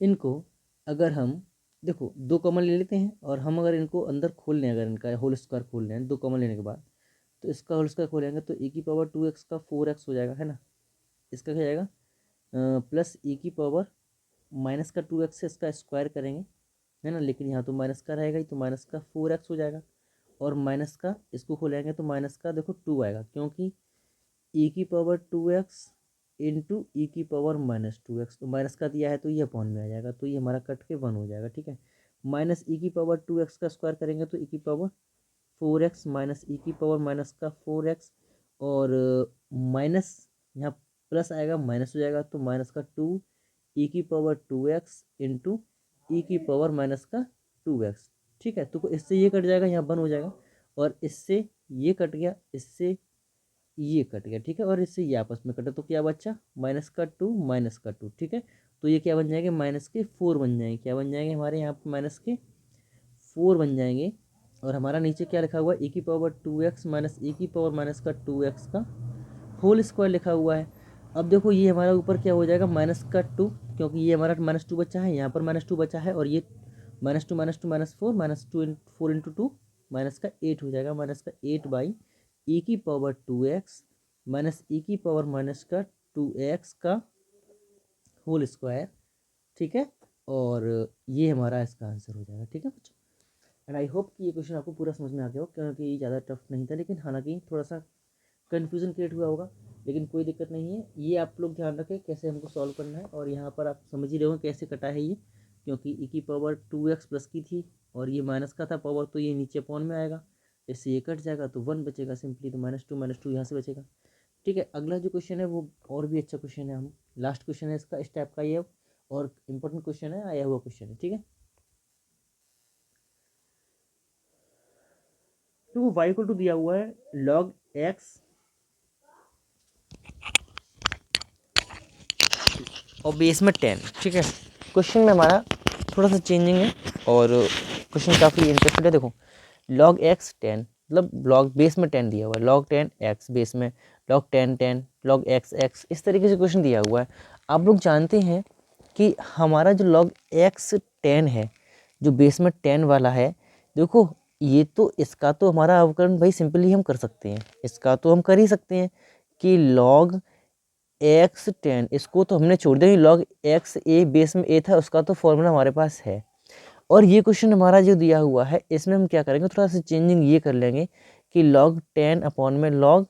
इनको, अगर हम देखो 2 कॉमन ले लेते हैं और हम अगर इनको अंदर खोल लें, अगर इनका होल स्क्वायर खोल लें 2 कॉमन लेने के बाद, तो इसका होल स्क्वायर खोलेंगे तो e की पावर 2x का 4x हो जाएगा, है ना। इसका क्या जाएगा, प्लस e की पावर माइनस का 2x से इसका स्क्वायर करेंगे, है ना, लेकिन यहाँ तो माइनस का रहेगा ही, तो माइनस का 4x हो जाएगा। और माइनस का इसको खोलेंगे तो माइनस का देखो 2 आएगा, क्योंकि e की पावर 2x इंटू ई की पावर माइनस 2x, तो माइनस का दिया है तो ये अपॉन में आ जाएगा, तो ये हमारा कट के 1 हो जाएगा, ठीक है। माइनस ई की पावर 2x का स्क्वायर करेंगे तो ई की पावर 4x माइनस ई की पावर माइनस का 4x, और माइनस यहाँ प्लस आएगा माइनस हो जाएगा, तो माइनस का 2 ई की पावर 2x इंटू ई की पावर माइनस का 2x, ठीक है। तो इससे ये कट जाएगा, यहाँ 1 हो जाएगा, और इससे ये कट गया, इससे ये कट गया, ठीक है। और इससे ये आपस में कटा तो क्या बचा, माइनस का 2 माइनस का 2, ठीक है। तो ये क्या बन जाएंगे, माइनस के 4 बन जाएंगे, क्या बन जाएंगे हमारे यहाँ पर माइनस के 4 बन जाएंगे। और हमारा नीचे क्या लिखा हुआ है, e की पावर 2x माइनस e की पावर माइनस का 2x का होल स्क्वायर लिखा हुआ है। अब देखो ये हमारा ऊपर क्या हो जाएगा, माइनस का 2, क्योंकि ये हमारा माइनस 2 बचा है, यहाँ पर माइनस 2 बचा है, और ये minus 2 minus 2 minus 4 minus 2 4 into 2 minus का 8 हो जाएगा, माइनस का 8 बाई ई की पावर 2x माइनस ई की पावर माइनस का 2x का होल स्क्वायर, ठीक है। और ये हमारा इसका आंसर हो जाएगा, ठीक है बच्चों। एंड आई होप कि ये क्वेश्चन आपको पूरा समझ में आ गया हो, क्योंकि ज़्यादा टफ नहीं था, लेकिन हालांकि थोड़ा सा कन्फ्यूज़न क्रिएट हुआ होगा, लेकिन कोई दिक्कत नहीं है। ये आप लोग ध्यान रखें कैसे हमको सॉल्व करना है, और यहाँ पर आप समझ ही रहे हो कैसे कटा है ये, क्योंकि ई की पावर 2x प्लस की थी और ये माइनस का था पावर, तो ये नीचे अपॉन में आएगा, इससे ये कट जाएगा तो 1 बचेगा सिंपली, तो माइनस टू यहाँ से बचेगा, ठीक है। अगला जो क्वेश्चन है वो और भी अच्छा क्वेश्चन है, हम लास्ट क्वेश्चन है इसका इस टाइप का ये, और इम्पोर्टेंट क्वेश्चन है, आया हुआ क्वेश्चन है, ठीक है। तो y इक्वल टू दिया हुआ है log x और बेस में 10, ठीक है। क्वेश्चन में हमारा थोड़ा सा चेंजिंग है, और क्वेश्चन काफ़ी इंटरेस्टेड है। देखो log x 10, मतलब log बेस में 10 दिया हुआ है, log 10 x बेस में log 10 10 log x x, इस तरीके से क्वेश्चन दिया हुआ है। आप लोग जानते हैं कि हमारा जो log x 10 है, जो बेस में 10 वाला है, देखो ये तो इसका तो हमारा अवकलन भाई सिंपली हम कर सकते हैं, इसका तो हम कर ही सकते हैं कि log x 10, इसको तो हमने छोड़ दिया, log x a बेस में a था, उसका तो फॉर्मूला हमारे पास है। और ये क्वेश्चन हमारा जो दिया हुआ है, इसमें हम क्या करेंगे, थोड़ा सा चेंजिंग ये कर लेंगे कि log 10 अपॉन में log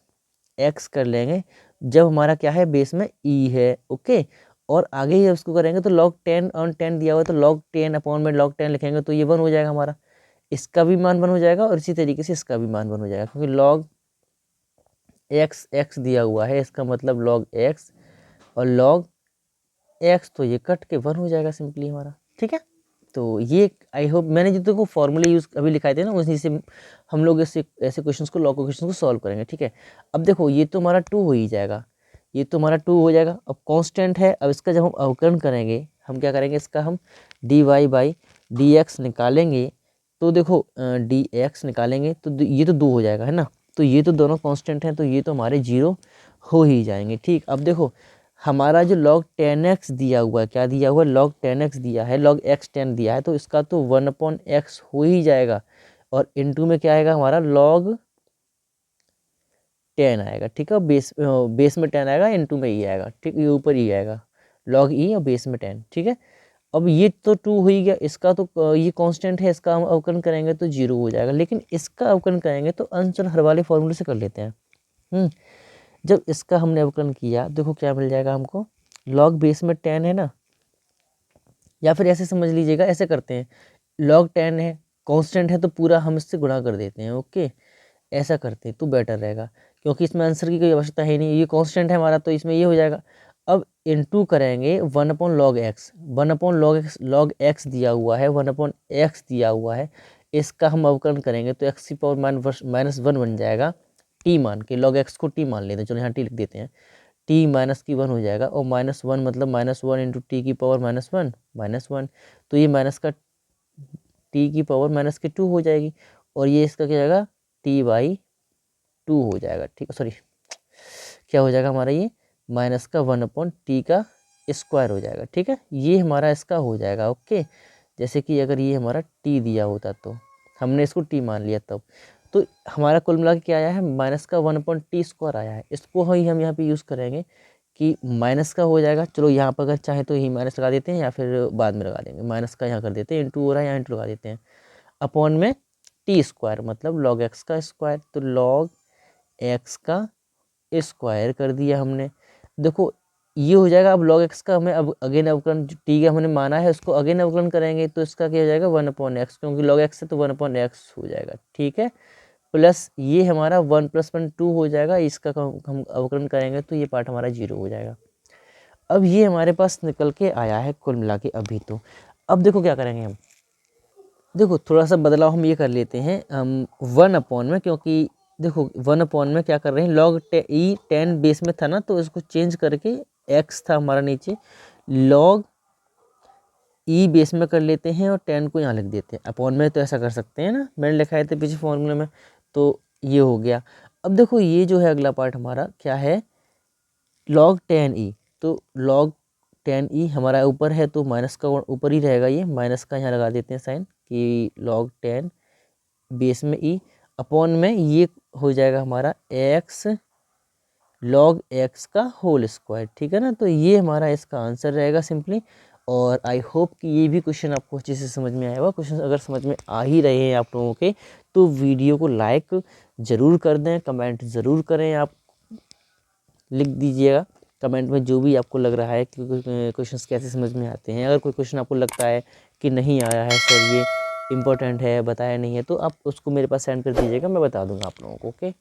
x कर लेंगे, जब हमारा क्या है बेस में e है, ओके। और आगे ही उसको करेंगे तो log 10 ऑन 10 दिया हुआ है, तो log 10 अपॉन में log 10 लिखेंगे तो ये 1 हो जाएगा हमारा, इसका भी मान 1 हो जाएगा, और इसी तरीके से इसका भी मान 1 हो जाएगा, क्योंकि log x दिया हुआ है, इसका मतलब log x, और log x तो ये कट के 1 हो जाएगा सिंपली हमारा, ठीक है। तो ये आई होप मैंने जो देखो फॉर्मूले यूज़ अभी लिखाए थे ना, उसी से हम लोग ऐसे क्वेश्चंस को, लॉग क्वेश्चन को सॉल्व करेंगे, ठीक है। अब देखो ये तो हमारा 2 हो ही जाएगा, ये तो हमारा 2 हो जाएगा। अब कांस्टेंट है, अब इसका जब हम अवकलन करेंगे, हम क्या करेंगे, इसका हम dy बाई डी एक्स निकालेंगे तो देखो डी एक्स निकालेंगे तो ये तो 2 हो जाएगा, है ना। तो ये तो दोनों कांस्टेंट हैं, तो ये तो हमारे 0 हो ही जाएंगे। ठीक, अब देखो हमारा जो log 10x दिया हुआ है, क्या दिया हुआ है, log 10x दिया है, log x 10 दिया है, तो इसका तो 1/x हो ही जाएगा। और इनटू में क्या आएगा हमारा log 10 आएगा। ठीक है, बेस में 10 आएगा, इनटू में ई आएगा। ठीक, ये ऊपर ई आएगा, log ई और बेस में 10। ठीक है, अब ये तो 2 हो ही गया, इसका तो ये कांस्टेंट है, इसका हम अवकलन करेंगे तो 0 हो जाएगा। लेकिन इसका अवकलन करेंगे तो अंश और हर वाले फॉर्मूले से कर लेते हैं। जब इसका हमने अवकलन किया देखो क्या मिल जाएगा हमको, log बेस में 10 है ना, या फिर ऐसे समझ लीजिएगा, ऐसे करते हैं, log 10 है, कांस्टेंट है, तो पूरा हम इससे गुणा कर देते हैं। ओके, ऐसा करते हैं तो बेटर रहेगा, क्योंकि इसमें आंसर की कोई आवश्यकता है नहीं, ये कांस्टेंट है हमारा, तो इसमें ये हो जाएगा। अब इनटू करेंगे 1/log x, 1/log x, log x दिया हुआ है, 1/x दिया हुआ है, इसका हम अवकलन करेंगे तो x की पावर -1 बन जाएगा, t मान के, log x को t मान लेते हैं, चलो यहाँ t लिख देते हैं, t माइनस की 1 हो जाएगा, और -1 मतलब -1 इंटू टी की पावर -1, तो ये माइनस का t की पावर -2 हो जाएगी, और ये इसका क्या जाएगा, t/2 हो जाएगा। ठीक है, सॉरी क्या हो जाएगा हमारा, ये माइनस का 1/t का स्क्वायर हो जाएगा। ठीक है, ये हमारा इसका हो जाएगा। ओके, जैसे कि अगर ये हमारा t दिया होता तो हमने इसको t मान लिया तब, तो हमारा कुल मिला के क्या आया है, माइनस का 1/t² आया है। इसको ही हम यहाँ पे यूज़ करेंगे कि माइनस का हो जाएगा, चलो यहाँ पर अगर चाहे तो ही माइनस लगा देते हैं, या फिर बाद में लगा देंगे, माइनस का यहाँ कर देते हैं, इंटू हो रहा है यहाँ इंटू लगा देते हैं, अपॉन में t² मतलब log x का स्क्वायर, तो log x का स्क्वायर कर दिया हमने। देखो ये हो जाएगा, अब log x का हमें अब अगेन अवकलन, t का हमने माना है उसको अगेन अवकलन करेंगे, तो इसका क्या हो जाएगा 1/x, क्योंकि log x है तो 1/x हो जाएगा। ठीक है, प्लस ये हमारा 1 + 1 2 हो जाएगा, इसका हम अवकलन करेंगे तो ये पार्ट हमारा 0 हो जाएगा। अब ये हमारे पास निकल के आया है कुल मिला के अभी तो। अब देखो क्या करेंगे हम, देखो थोड़ा सा बदलाव हम ये कर लेते हैं, हम 1/, में क्योंकि देखो 1/, में क्या कर रहे हैं, log ई 10 बेस में था ना, तो इसको चेंज करके x था हमारा नीचे, log ई बेस में कर लेते हैं और 10 को यहाँ लिख देते हैं, अपॉन में तो ऐसा कर सकते हैं ना, मैंने लिखाए थे पीछे फॉर्मूले में, तो ये हो गया। अब देखो ये जो है अगला पार्ट हमारा क्या है, log 10e, तो log 10e हमारा ऊपर है तो माइनस का ऊपर ही रहेगा, ये माइनस का यहाँ लगा देते हैं साइन कि log 10 बेस में e, अपॉन में ये हो जाएगा हमारा x log x का होल स्क्वायर। ठीक है ना, तो ये हमारा इसका आंसर रहेगा सिंपली। और आई होप कि ये भी क्वेश्चन आपको अच्छे से समझ में आया होगा। क्वेश्चन अगर समझ में आ ही रहे हैं आप लोगों के, तो वीडियो को लाइक ज़रूर कर दें, कमेंट ज़रूर करें, आप लिख दीजिएगा कमेंट में जो भी आपको लग रहा है कि क्वेश्चंस कैसे समझ में आते हैं। अगर कोई क्वेश्चन आपको लगता है कि नहीं आया है सर, ये इम्पोर्टेंट है, बताया नहीं है, तो आप उसको मेरे पास सेंड कर दीजिएगा, मैं बता दूंगा आप लोगों को। ओके।